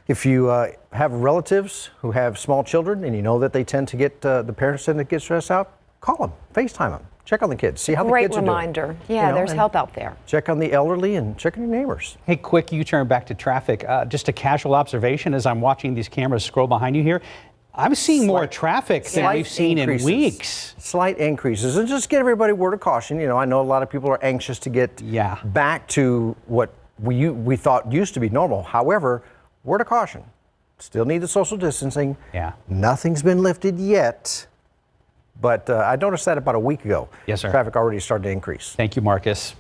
if you have relatives who have small children and you know that they tend to get, the parents tend to get stressed out, call them, FaceTime them, check on the kids, see how the kids are doing. Great reminder. Yeah, there's help out there. Check on the elderly and check on your neighbors. Hey, quick U-turn back to traffic. Just a casual observation as I'm watching these cameras scroll behind you here. I'm seeing more traffic than we've seen in weeks. Slight increases. And just give everybody a word of caution. I know a lot of people are anxious to get back to what we thought used to be normal. However, word of caution. Still need the social distancing. Yeah. Nothing's been lifted yet. But I noticed that about a week ago. Yes, sir. Traffic already started to increase. Thank you, Marcus.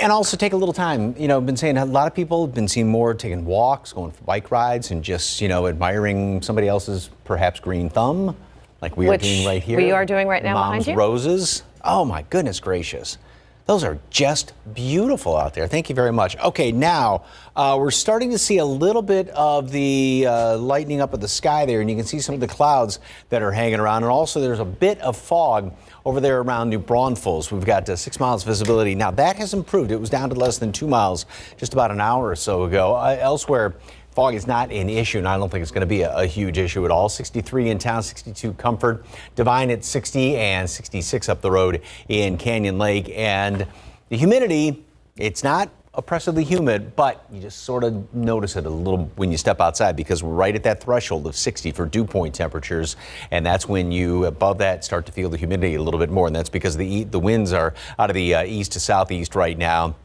And also take a little time. I've been saying a lot of people have been seeing more taking walks, going for bike rides, and just, admiring somebody else's perhaps green thumb, like we are doing right here. We are doing right now behind you. Mom's roses. Oh, my goodness gracious. Those are just beautiful out there. Thank you very much. Okay, now we're starting to see a little bit of the lightening up of the sky there, and you can see some of the clouds that are hanging around. And also there's a bit of fog over there around New Braunfels. We've got 6 miles visibility. Now that has improved. It was down to less than 2 miles just about an hour or so ago. Elsewhere, fog is not an issue, and I don't think it's going to be a huge issue at all. 63 in town, 62 Comfort, Divine at 60, and 66 up the road in Canyon Lake. And the humidity, it's not oppressively humid, but you just sort of notice it a little when you step outside, because we're right at that threshold of 60 for dew point temperatures, and that's when you above that start to feel the humidity a little bit more, and that's because the winds are out of the east to southeast right now.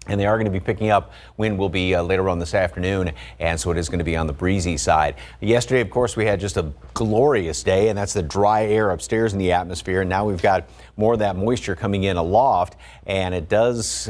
And they are going to be picking up. Wind will be later on this afternoon, and so it is going to be on the breezy side. Yesterday, of course, we had just a glorious day, and that's the dry air upstairs in the atmosphere. And now we've got more of that moisture coming in aloft, and it does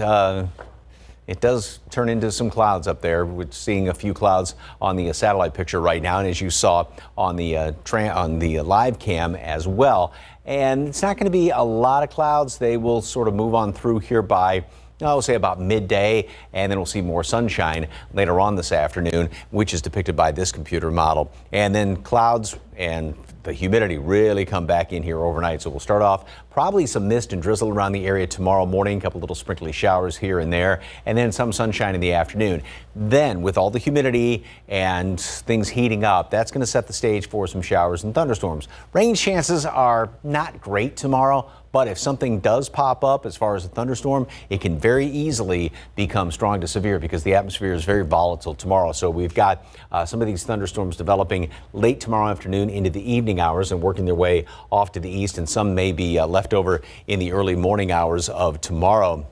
it does turn into some clouds up there. We're seeing a few clouds on the satellite picture right now, and as you saw on the live cam as well. And it's not going to be a lot of clouds. They will sort of move on through here by, I'll say, about midday, and then we'll see more sunshine later on this afternoon, which is depicted by this computer model. And then clouds and the humidity really come back in here overnight. So we'll start off probably some mist and drizzle around the area tomorrow morning, a couple little sprinkly showers here and there, and then some sunshine in the afternoon. Then with all the humidity and things heating up, that's going to set the stage for some showers and thunderstorms. Rain chances are not great tomorrow, but if something does pop up as far as a thunderstorm, it can very easily become strong to severe because the atmosphere is very volatile tomorrow. So we've got some of these thunderstorms developing late tomorrow afternoon into the evening hours and working their way off to the east, and some may be left over in the early morning hours of tomorrow.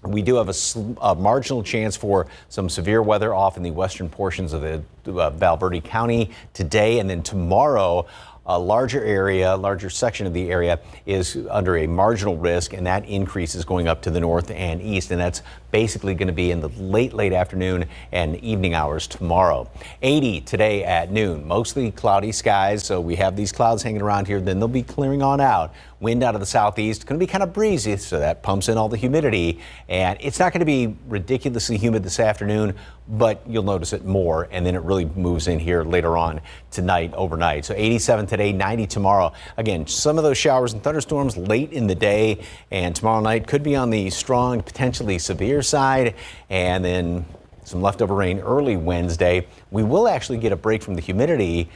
We do have a marginal chance for some severe weather off in the western portions of the Valverde County today, and then tomorrow a larger section of the area is under a marginal risk, and that increase is going up to the north and east, and that's basically going to be in the late afternoon and evening hours tomorrow. 80 today at noon, mostly cloudy skies, so we have these clouds hanging around here, then they'll be clearing on out. Wind out of the southeast, going to be kind of breezy, so that pumps in all the humidity, and it's not going to be ridiculously humid this afternoon, but you'll notice it more, and then it really moves in here later on tonight, overnight. So 87 today, 90 tomorrow. Again, some of those showers and thunderstorms late in the day, and tomorrow night could be on the strong, potentially severe side, and then some leftover rain early Wednesday. We will actually get a break from the humidity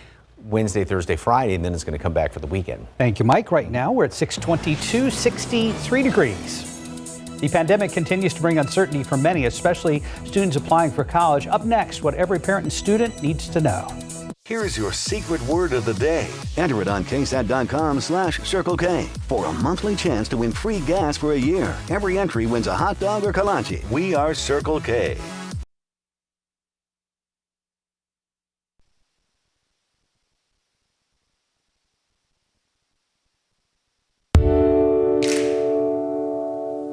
Wednesday, Thursday, Friday, and then it's going to come back for the weekend. Thank you, Mike. Right now, we're at 622, 63 degrees. The pandemic continues to bring uncertainty for many, especially students applying for college. Up next, what every parent and student needs to know. Here's your secret word of the day. Enter it on KSAT.com/Circle K for a monthly chance to win free gas for a year. Every entry wins a hot dog or kolache. We are Circle K.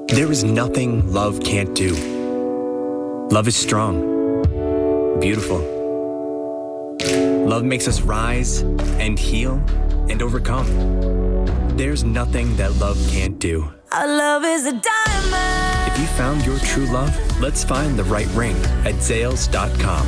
There is nothing love can't do. Love is strong, beautiful. Love makes us rise and heal and overcome. There's nothing that love can't do. Our love is a diamond. If you found your true love, let's find the right ring at Zales.com.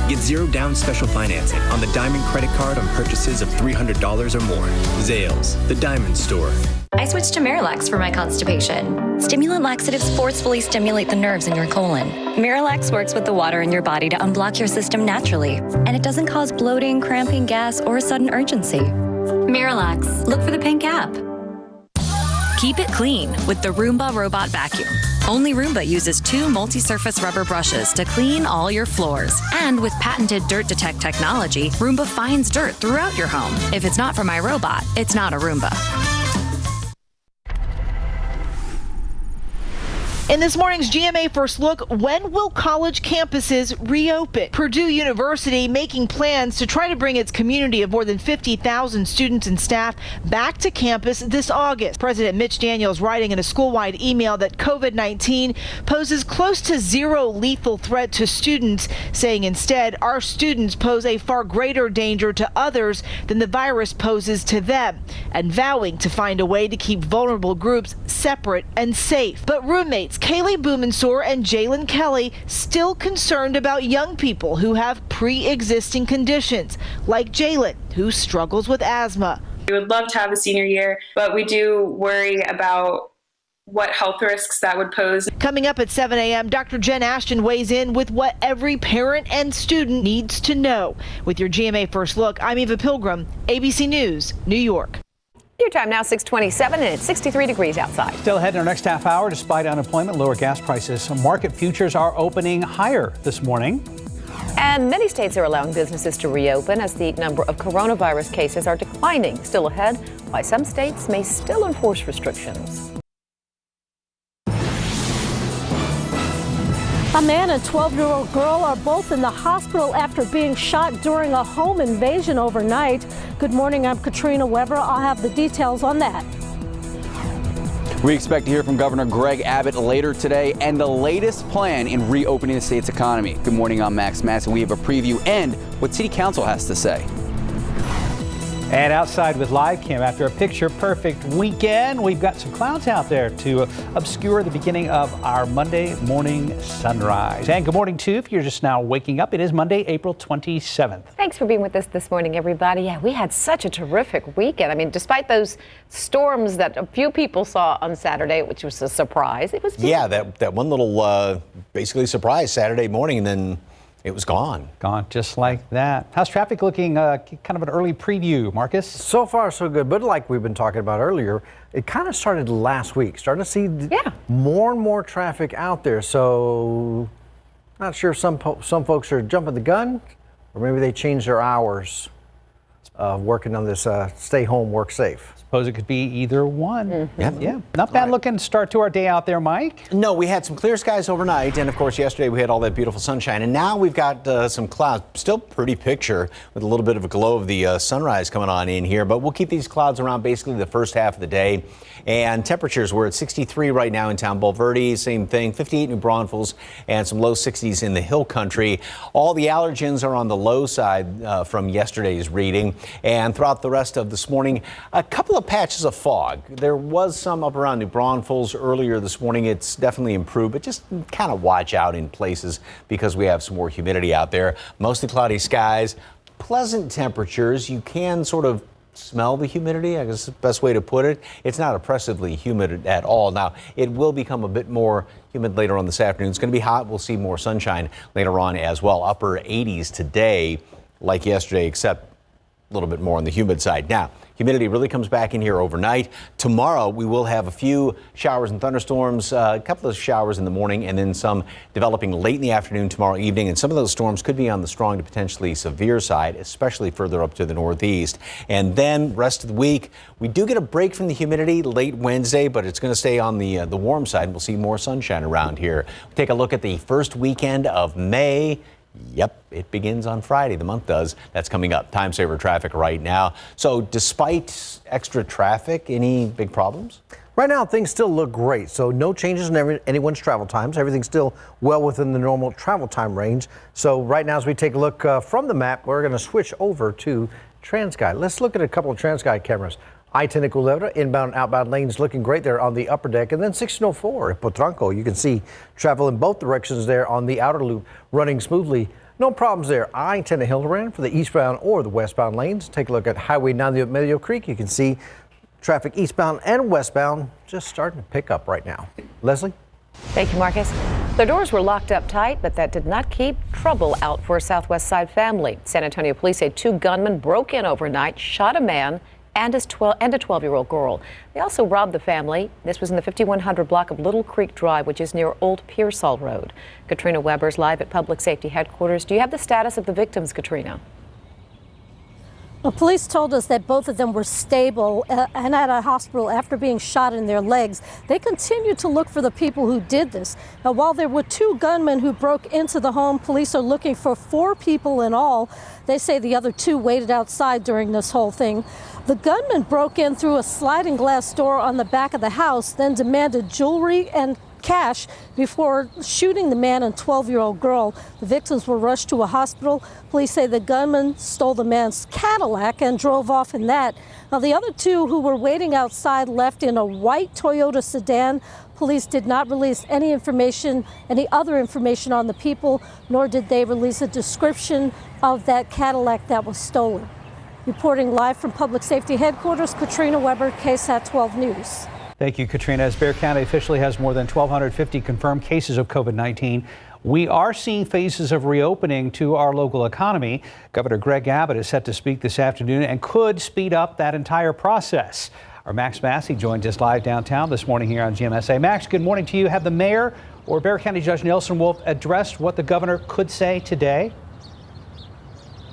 Get 0 down special financing on the Diamond credit card on purchases of $300 or more. Zales, the Diamond Store. I switched to Miralax for my constipation. Stimulant laxatives forcefully stimulate the nerves in your colon. Miralax works with the water in your body to unblock your system naturally, and it doesn't cause bloating, cramping, gas, or sudden urgency. Miralax. Look for the pink cap. Keep it clean with the Roomba Robot Vacuum. Only Roomba uses 2 multi-surface rubber brushes to clean all your floors. And with patented Dirt Detect technology, Roomba finds dirt throughout your home. If it's not for my robot, it's not a Roomba. In this morning's GMA First Look, when will college campuses reopen? Purdue University making plans to try to bring its community of more than 50,000 students and staff back to campus this August. President Mitch Daniels writing in a school-wide email that COVID-19 poses close to 0 lethal threat to students, saying instead our students pose a far greater danger to others than the virus poses to them, and vowing to find a way to keep vulnerable groups separate and safe. But roommates Kaylee Blumensohr and Jalen Kelly still concerned about young people who have pre-existing conditions, like Jalen, who struggles with asthma. We would love to have a senior year, but we do worry about what health risks that would pose. Coming up at 7 a.m., Dr. Jen Ashton weighs in with what every parent and student needs to know. With your GMA First Look, I'm Eva Pilgrim, ABC News, New York. Your time now 6:27 and it's 63 degrees outside. Still ahead in our next half hour, despite unemployment, lower gas prices. Market futures are opening higher this morning. And many states are allowing businesses to reopen as the number of coronavirus cases are declining. Still ahead, why some states may still enforce restrictions. A man and 12-year-old girl are both in the hospital after being shot during a home invasion overnight. Good morning, I'm Katrina Weber. I'll have the details on that. We expect to hear from Governor Greg Abbott later today and the latest plan in reopening the state's economy. Good morning, I'm Max Massey. We have a preview and what City Council has to say. And outside with live cam, after a picture-perfect weekend, we've got some clouds out there to obscure the beginning of our Monday morning sunrise. And good morning, too, if you're just now waking up. It is Monday, April 27th. Thanks for being with us this morning, everybody. Yeah, we had such a terrific weekend. I mean, despite those storms that a few people saw on Saturday, which was a surprise, it was beautiful. Yeah, that one little basically surprise Saturday morning, and then it was gone. Gone just like that. How's traffic looking? Kind of an early preview, Marcus? So far, so good. But like we've been talking about earlier, it kind of started last week. Starting to see more and more traffic out there. So not sure if some folks are jumping the gun, or maybe they changed their hours of working on this stay home, work safe. Suppose it could be either one. Mm-hmm. Yeah, not bad looking start to our day out there, Mike. No, we had some clear skies overnight, and of course yesterday we had all that beautiful sunshine, and now we've got some clouds. Still pretty picture with a little bit of a glow of the sunrise coming on in here, but we'll keep these clouds around basically the first half of the day. And temperatures, we're at 63 right now in town. Bulverde, same thing, 58 New Braunfels, and some low 60s in the hill country. All the allergens are on the low side from yesterday's reading, and throughout the rest of this morning, a couple of patches of fog. There was some up around New Braunfels earlier this morning. It's definitely improved, but just kind of watch out in places because we have some more humidity out there. Mostly cloudy skies, pleasant temperatures. You can sort of smell the humidity, I guess is the best way to put it. It's not oppressively humid at all. Now, it will become a bit more humid later on this afternoon. It's going to be hot. We'll see more sunshine later on as well. Upper 80s today, like yesterday, except a little bit more on the humid side. Now, humidity really comes back in here overnight. Tomorrow, we will have a few showers and thunderstorms, a couple of showers in the morning, and then some developing late in the afternoon tomorrow evening. And some of those storms could be on the strong to potentially severe side, especially further up to the northeast. And then rest of the week, we do get a break from the humidity late Wednesday, but it's going to stay on the warm side. We'll see more sunshine around here. We'll take a look at the first weekend of May. Yep, it begins on Friday. The month does. That's coming up. Time saver traffic right now. So despite extra traffic, any big problems? Right now, things still look great. So no changes in anyone's travel times. Everything's still well within the normal travel time range. So right now, as we take a look from the map, we're going to switch over to TransGuide. Let's look at a couple of TransGuide cameras. I-10 at Culebra, inbound and outbound lanes looking great there on the upper deck. And then 1604 at Potranco, you can see travel in both directions there on the outer loop running smoothly. No problems there. I-10 at Hildebrand for the eastbound or the westbound lanes. Take a look at Highway 90 at Medio Creek. You can see traffic eastbound and westbound just starting to pick up right now. Leslie? Thank you, Marcus. The doors were locked up tight, but that did not keep trouble out for a Southwest Side family. San Antonio police say 2 gunmen broke in overnight, shot a man and a 12-year-old girl. They also robbed the family. This was in the 5100 block of Little Creek Drive, which is near Old Pearsall Road. Katrina Weber's live at Public Safety Headquarters. Do you have the status of the victims, Katrina? Well, police told us that both of them were stable and at a hospital after being shot in their legs. They continue to look for the people who did this. Now, while there were 2 gunmen who broke into the home, police are looking for 4 people in all. They say the other 2 waited outside during this whole thing. The gunman broke in through a sliding glass door on the back of the house, then demanded jewelry and cash before shooting the man and 12-year-old girl. The victims were rushed to a hospital. Police say the gunman stole the man's Cadillac and drove off in that. Now, the other 2 who were waiting outside left in a white Toyota sedan. Police did not release any other information on the people, nor did they release a description of that Cadillac that was stolen. Reporting live from Public Safety Headquarters, Katrina Weber, KSAT 12 News. Thank you, Katrina. As Bexar County officially has more than 1,250 confirmed cases of COVID-19, we are seeing phases of reopening to our local economy. Governor Greg Abbott is set to speak this afternoon and could speed up that entire process. Our Max Massey joins us live downtown this morning here on GMSA. Max, good morning to you. Have the mayor or Bexar County Judge Nelson Wolff addressed what the governor could say today?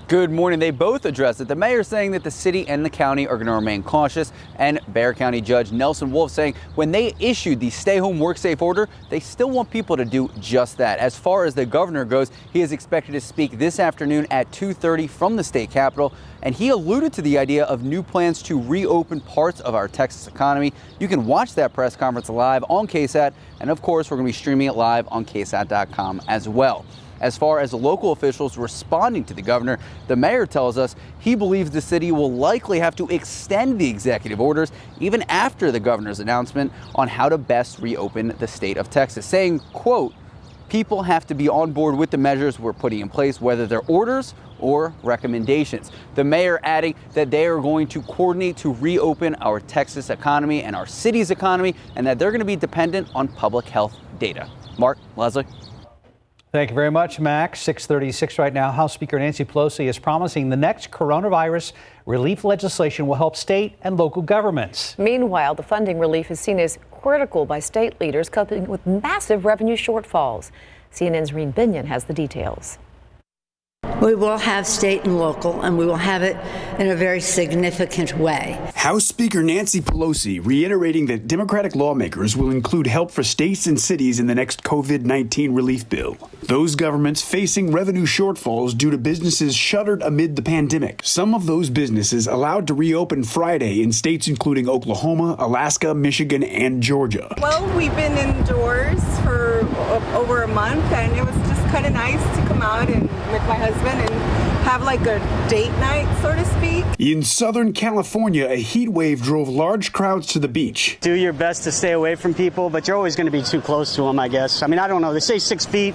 Good morning. They both addressed it. The mayor saying that the city and the county are going to remain cautious, and Bexar County Judge Nelson Wolf saying when they issued the stay home work safe order, they still want people to do just that. As far as the governor goes, he is expected to speak this afternoon at 2:30 from the state capitol, and he alluded to the idea of new plans to reopen parts of our Texas economy. You can watch that press conference live on KSAT, and of course, we're going to be streaming it live on KSAT.com as well. As far as local officials responding to the governor, the mayor tells us he believes the city will likely have to extend the executive orders even after the governor's announcement on how to best reopen the state of Texas, saying, quote, people have to be on board with the measures we're putting in place, whether they're orders or recommendations. The mayor adding that they are going to coordinate to reopen our Texas economy and our city's economy, and that they're going to be dependent on public health data. Mark, Leslie. Thank you very much, Max. 6:36 right now. House Speaker Nancy Pelosi is promising the next coronavirus relief legislation will help state and local governments. Meanwhile, the funding relief is seen as critical by state leaders coping with massive revenue shortfalls. CNN's Reen Binion has the details. We will have state and local, and we will have it in a very significant way. House Speaker Nancy Pelosi reiterating that Democratic lawmakers will include help for states and cities in the next COVID-19 relief bill. Those governments facing revenue shortfalls due to businesses shuttered amid the pandemic. Some of those businesses allowed to reopen Friday in states including Oklahoma, Alaska, Michigan, and Georgia. Well, we've been indoors for over a month, and it was just kind of nice to come out and with my husband and have like a date night, so to speak. In Southern California, a heat wave drove large crowds to the beach. Do your best to stay away from people, but you're always going to be too close to them, I guess. I mean, I don't know. They say 6 feet.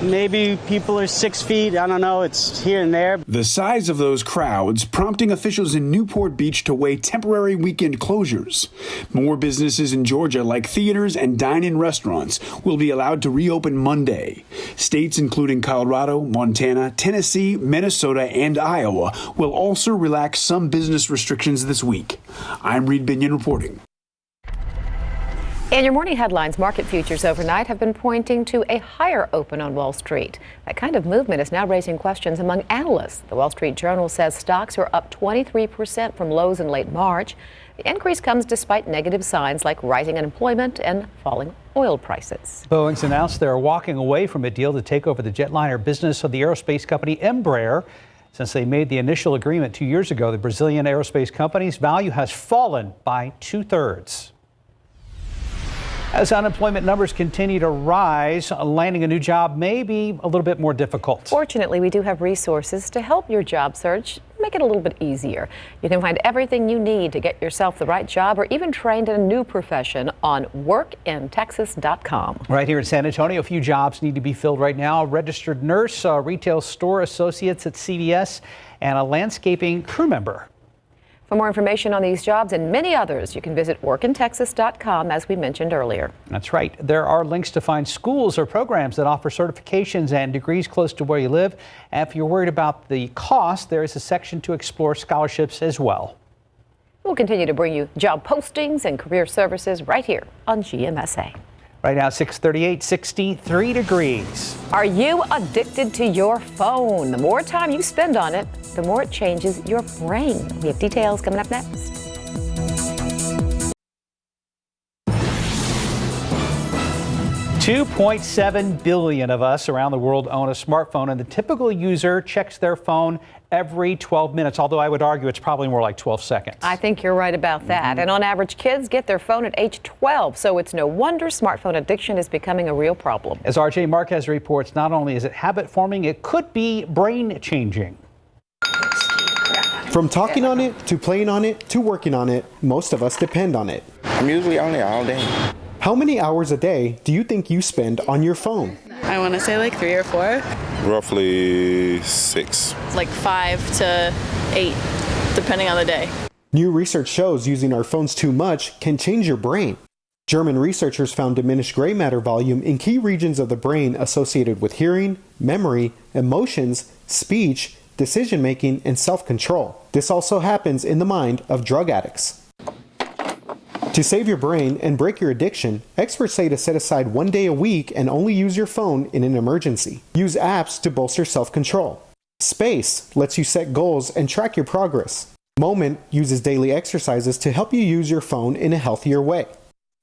Maybe people are 6 feet. I don't know. It's here and there. The size of those crowds prompting officials in Newport Beach to weigh temporary weekend closures. More businesses in Georgia, like theaters and dine-in restaurants, will be allowed to reopen Monday. States including Colorado, Montana, Tennessee, Minnesota, and Iowa will also relax some business restrictions this week. I'm Reed Binion reporting. In your morning headlines, market futures overnight have been pointing to a higher open on Wall Street. That kind of movement is now raising questions among analysts. The Wall Street Journal says stocks are up 23% from lows in late March. The increase comes despite negative signs like rising unemployment and falling oil prices. Boeing's announced they're walking away from a deal to take over the jetliner business of the aerospace company Embraer. Since they made the initial agreement 2 years ago, the Brazilian aerospace company's value has fallen by 2/3. As unemployment numbers continue to rise, landing a new job may be a little bit more difficult. Fortunately, we do have resources to help your job search make it a little bit easier. You can find everything you need to get yourself the right job or even trained in a new profession on workintexas.com. Right here in San Antonio, a few jobs need to be filled right now. A registered nurse, retail store associates at CVS, and a landscaping crew member. For more information on these jobs and many others, you can visit workintexas.com, as we mentioned earlier. That's right. There are links to find schools or programs that offer certifications and degrees close to where you live. And if you're worried about the cost, there is a section to explore scholarships as well. We'll continue to bring you job postings and career services right here on GMSA. Right now, 6:38, 63 degrees. Are you addicted to your phone? The more time you spend on it, the more it changes your brain. We have details coming up next. $2.7 billion of us around the world own a smartphone, and the typical user checks their phone every 12 minutes, although I would argue it's probably more like 12 seconds. I think you're right about that. And on average, kids get their phone at age 12, so it's no wonder smartphone addiction is becoming a real problem. As RJ Marquez reports, not only is it habit forming, it could be brain changing. From talking on it, to playing on it, to working on it, most of us depend on it. I'm usually on it all day. How many hours a day do you think you spend on your phone? I want to say like 3 or 4. Roughly 6. Like 5 to 8, depending on the day. New research shows using our phones too much can change your brain. German researchers found diminished gray matter volume in key regions of the brain associated with hearing, memory, emotions, speech, decision-making, and self-control. This also happens in the mind of drug addicts. To save your brain and break your addiction, experts say to set aside 1 day a week and only use your phone in an emergency. Use apps to bolster self-control. Space lets you set goals and track your progress. Moment uses daily exercises to help you use your phone in a healthier way.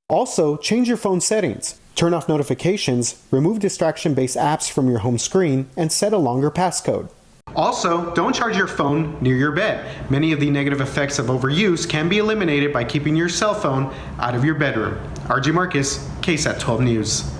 Also, change your phone settings. Turn off notifications, remove distraction-based apps from your home screen, and set a longer passcode. Also, don't charge your phone near your bed. Many of the negative effects of overuse can be eliminated by keeping your cell phone out of your bedroom. RJ Marcus, KSAT 12 News.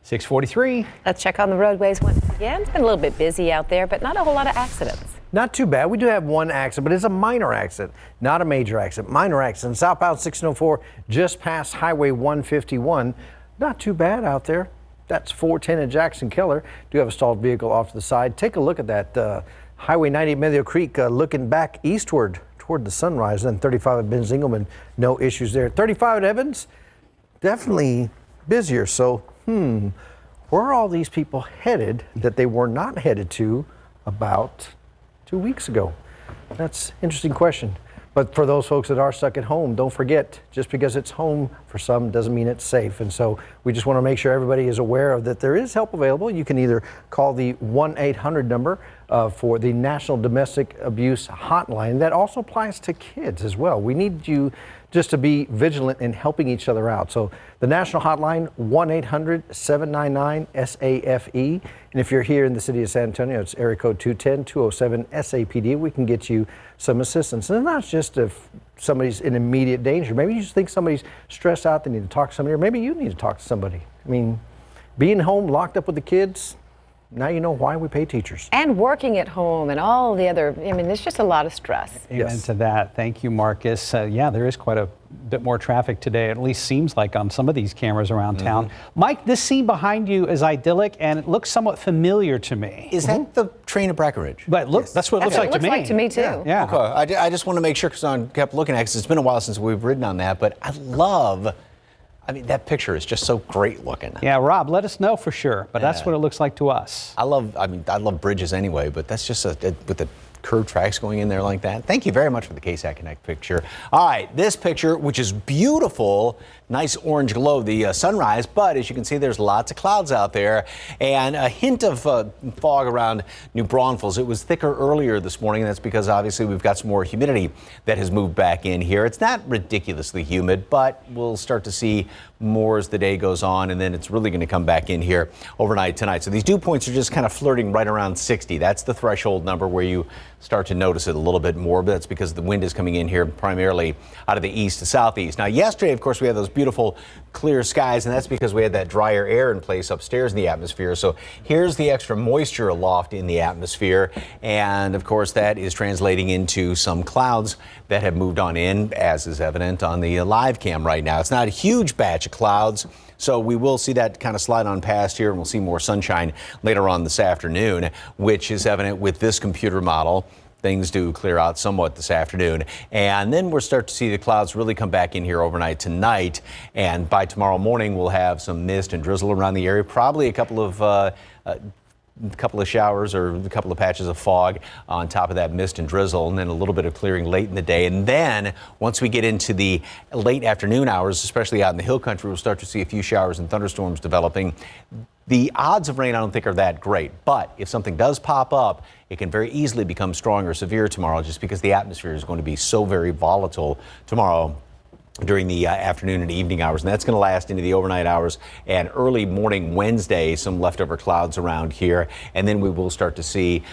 6:43. Let's check on the roadways once again. It's been a little bit busy out there, but not a whole lot of accidents. Not too bad. We do have one accident, but it's a minor accident, not a major accident. Minor accident. Southbound 604, just past Highway 151. Not too bad out there. That's 410 at Jackson Keller. Do have a stalled vehicle off to the side. Take a look at that Highway 90 at Meadow Creek, looking back eastward toward the sunrise. Then 35 at Ben Zingelman, no issues there. 35 at Evans, definitely busier. So, where are all these people headed that they were not headed to about 2 weeks ago? That's an interesting question. But for those folks that are stuck at home, don't forget, just because it's home for some doesn't mean it's safe. And so we just want to make sure everybody is aware of that there is help available. You can either call the 1-800 number for the National Domestic Abuse Hotline. That also applies to kids as well. We need you just to be vigilant in helping each other out. So the national hotline, 1-800-799-SAFE. And if you're here in the city of San Antonio, it's area code 210-207-SAPD. We can get you some assistance. And not just if somebody's in immediate danger. Maybe you just think somebody's stressed out, they need to talk to somebody, or maybe you need to talk to somebody. I mean, being home locked up with the kids, now you know why we pay teachers. And working at home and all the other, I mean, there's just a lot of stress. Amen to that. Thank you, Marcus. Yeah, there is quite a bit more traffic today, at least seems like on some of these cameras around town. Mike, this scene behind you is idyllic and it looks somewhat familiar to me. Is that the train at Breckenridge? But look, that's what it looks like to me. It looks like to me too. Yeah. Okay. I just want to make sure because I kept looking at it because it's been a while since we've ridden on that, but I mean, that picture is just so great looking. Yeah, Rob, let us know for sure, but that's what it looks like to us. I love bridges anyway, but that's just with the curved tracks going in there like that. Thank you very much for the KSAT Connect picture. All right, this picture, which is beautiful, nice orange glow, the sunrise, but as you can see, there's lots of clouds out there and a hint of fog around New Braunfels. It was thicker earlier this morning, and that's because obviously we've got some more humidity that has moved back in here. It's not ridiculously humid, but we'll start to see more as the day goes on, and then it's really going to come back in here overnight tonight. So these dew points are just kind of flirting right around 60. That's the threshold number where you start to notice it a little bit more, but that's because the wind is coming in here primarily out of the east to southeast. Now, yesterday, of course, we had those beautiful clear skies, and that's because we had that drier air in place upstairs in the atmosphere. So here's the extra moisture aloft in the atmosphere, and of course, that is translating into some clouds that have moved on in, as is evident on the live cam right now. It's not a huge batch of clouds, so we will see that kind of slide on past here, and we'll see more sunshine later on this afternoon, which is evident with this computer model. Things do clear out somewhat this afternoon, and then we'll start to see the clouds really come back in here overnight tonight, and by tomorrow morning we'll have some mist and drizzle around the area, probably a couple of showers or a couple of patches of fog on top of that mist and drizzle, and then a little bit of clearing late in the day. And then once we get into the late afternoon hours, especially out in the hill country, we'll start to see a few showers and thunderstorms developing. The odds of rain I don't think are that great, but if something does pop up, it can very easily become strong or severe tomorrow just because the atmosphere is going to be so very volatile tomorrow during the afternoon and evening hours, and that's going to last into the overnight hours and early morning Wednesday, some leftover clouds around here, and then we will start to see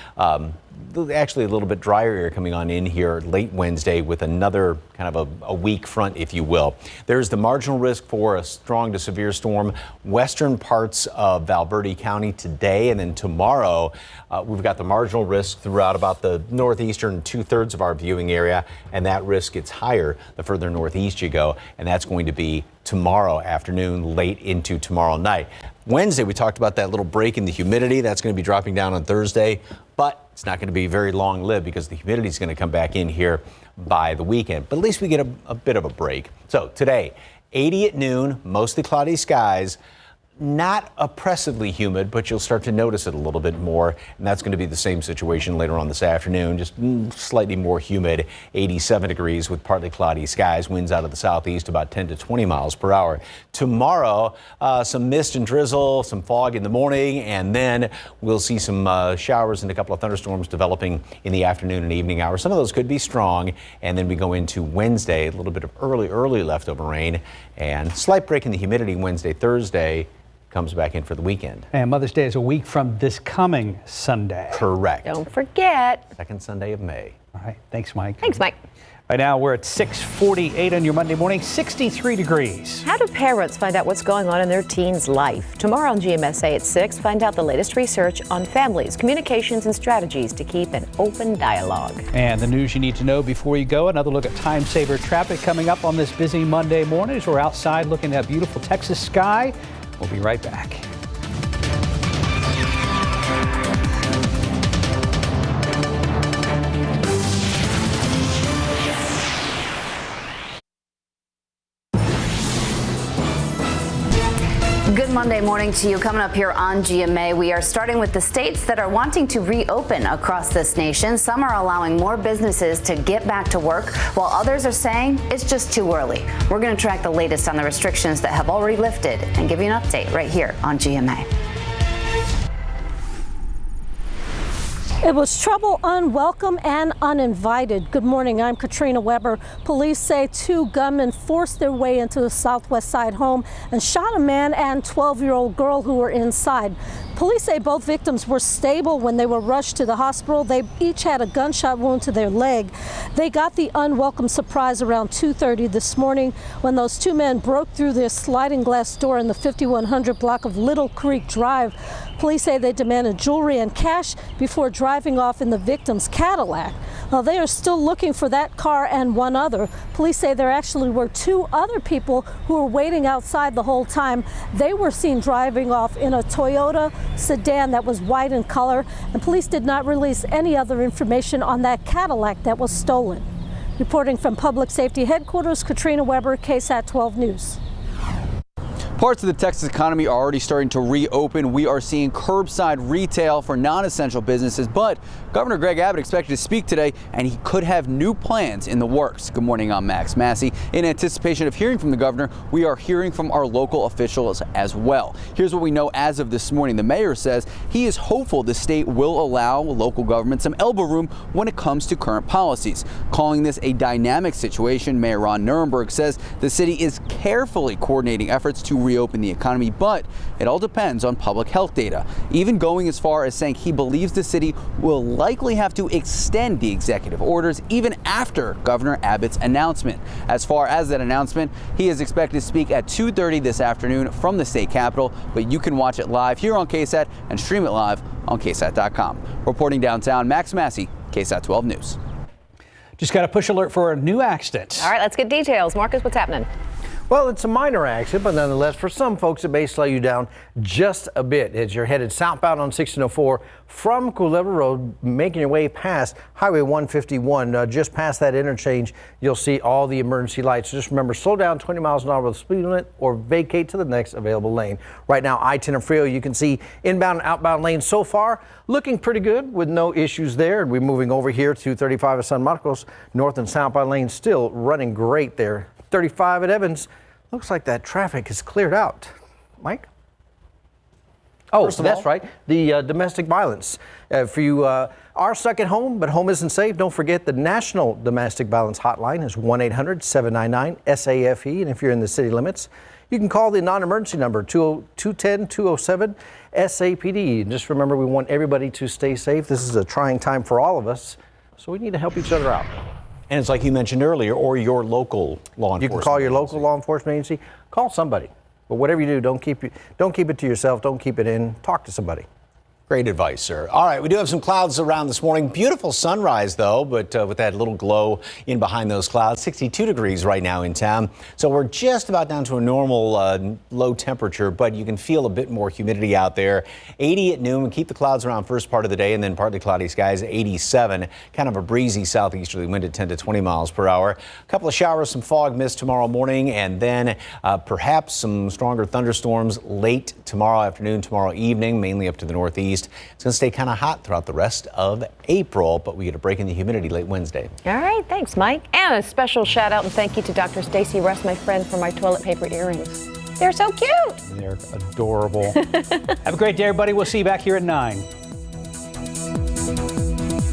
actually a little bit drier air coming on in here late Wednesday with another kind of a weak front, if you will. There's the marginal risk for a strong to severe storm western parts of Valverde County today, and then tomorrow we've got the marginal risk throughout about the northeastern 2/3 of our viewing area, and that risk gets higher the further northeast you go, and that's going to be tomorrow afternoon, late into tomorrow night. Wednesday, we talked about that little break in the humidity. That's going to be dropping down on Thursday, but it's not going to be very long-lived because the humidity is going to come back in here by the weekend. But at least we get a bit of a break. So today, 80 at noon, mostly cloudy skies. not oppressively humid, but you'll start to notice it a little bit more. And that's going to be the same situation later on this afternoon, just slightly more humid, 87 degrees with partly cloudy skies, winds out of the southeast about 10 to 20 miles per hour. Tomorrow, some mist and drizzle, some fog in the morning, and then we'll see some showers and a couple of thunderstorms developing in the afternoon and evening hours. Some of those could be strong. And then we go into Wednesday, a little bit of early leftover rain and slight break in the humidity Wednesday, Thursday. Comes back in for the weekend. And Mother's Day is a week from this coming Sunday. Correct. Don't forget. Second Sunday of May. All right. Thanks, Mike. Thanks, Mike. Right now, we're at 6:48 on your Monday morning, 63 degrees. How do parents find out what's going on in their teen's life? Tomorrow on GMSA at 6, find out the latest research on families, communications, and strategies to keep an open dialogue. And the news you need to know before you go. Another look at time saver traffic coming up on this busy Monday morning as we're outside looking at beautiful Texas sky. We'll be right back. Good Monday morning to you. Coming up here on GMA, we are starting with the states that are wanting to reopen across this nation. Some are allowing more businesses to get back to work, while others are saying it's just too early. We're going to track the latest on the restrictions that have already lifted and give you an update right here on GMA. It was trouble unwelcome and uninvited. Good morning, I'm Katrina Weber. Police say 2 gunmen forced their way into the Southwest Side home and shot a man and 12-year-old girl who were inside. Police say both victims were stable when they were rushed to the hospital. They each had a gunshot wound to their leg. They got the unwelcome surprise around 2:30 this morning when those 2 men broke through their sliding glass door in the 5100 block of Little Creek Drive. Police say they demanded jewelry and cash before driving off in the victim's Cadillac. Well, they are still looking for that car and one other. Police say there actually were 2 other people who were waiting outside the whole time. They were seen driving off in a Toyota sedan that was white in color, and police did not release any other information on that Cadillac that was stolen. Reporting from Public Safety Headquarters, Katrina Weber, KSAT 12 News. Parts of the Texas economy are already starting to reopen. We are seeing curbside retail for non-essential businesses, but Governor Greg Abbott expected to speak today, and he could have new plans in the works. Good morning, I'm Max Massey. In anticipation of hearing from the governor, we are hearing from our local officials as well. Here's what we know as of this morning. The mayor says he is hopeful the state will allow local government some elbow room when it comes to current policies. Calling this a dynamic situation, Mayor Ron Nirenberg says the city is carefully coordinating efforts to reopen the economy, but it all depends on public health data, even going as far as saying he believes the city will likely have to extend the executive orders even after Governor Abbott's announcement. As far as that announcement, he is expected to speak at 2:30 this afternoon from the state capitol, but you can watch it live here on KSAT and stream it live on KSAT.com. Reporting downtown, Max Massey, KSAT 12 News. Just got a push alert for a new accident. All right, let's get details. Marcus, what's happening? Well, it's a minor accident, but nonetheless, for some folks, it may slow you down just a bit as you're headed southbound on 1604 from Culebra Road, making your way past Highway 151. Just past that interchange, you'll see all the emergency lights. Just remember, slow down 20 miles an hour with the speed limit or vacate to the next available lane. Right now, I-10 and Frio, you can see inbound and outbound lanes so far looking pretty good with no issues there. We're moving over here to 35 at San Marcos. North and southbound lanes still running great there. 35 at Evans. Looks like that traffic is cleared out. Mike? Oh, that's right. The domestic violence. If you are stuck at home, but home isn't safe, don't forget the National Domestic Violence Hotline is 1-800-799-SAFE. And if you're in the city limits, you can call the non-emergency number 210-207-SAPD. And just remember, we want everybody to stay safe. This is a trying time for all of us, so we need to help each other out. And it's like you mentioned earlier, or your local law enforcement. You can call your local law enforcement agency. Call somebody. But whatever you do, don't keep it to yourself. Don't keep it in. Talk to somebody. Great advice, sir. All right, we do have some clouds around this morning. Beautiful sunrise, though, but with that little glow in behind those clouds. 62 degrees right now in town. So we're just about down to a normal low temperature, but you can feel a bit more humidity out there. 80 at noon. We keep the clouds around first part of the day, and then partly cloudy skies, 87. Kind of a breezy southeasterly wind at 10 to 20 miles per hour. A couple of showers, some fog mist tomorrow morning, and then perhaps some stronger thunderstorms late tomorrow afternoon, tomorrow evening, mainly up to the northeast. It's going to stay kind of hot throughout the rest of April, but we get a break in the humidity late Wednesday. All right, thanks, Mike. And a special shout out and thank you to Dr. Stacy Russ, my friend, for my toilet paper earrings. They're so cute. They're adorable. Have a great day, everybody. We'll see you back here at 9.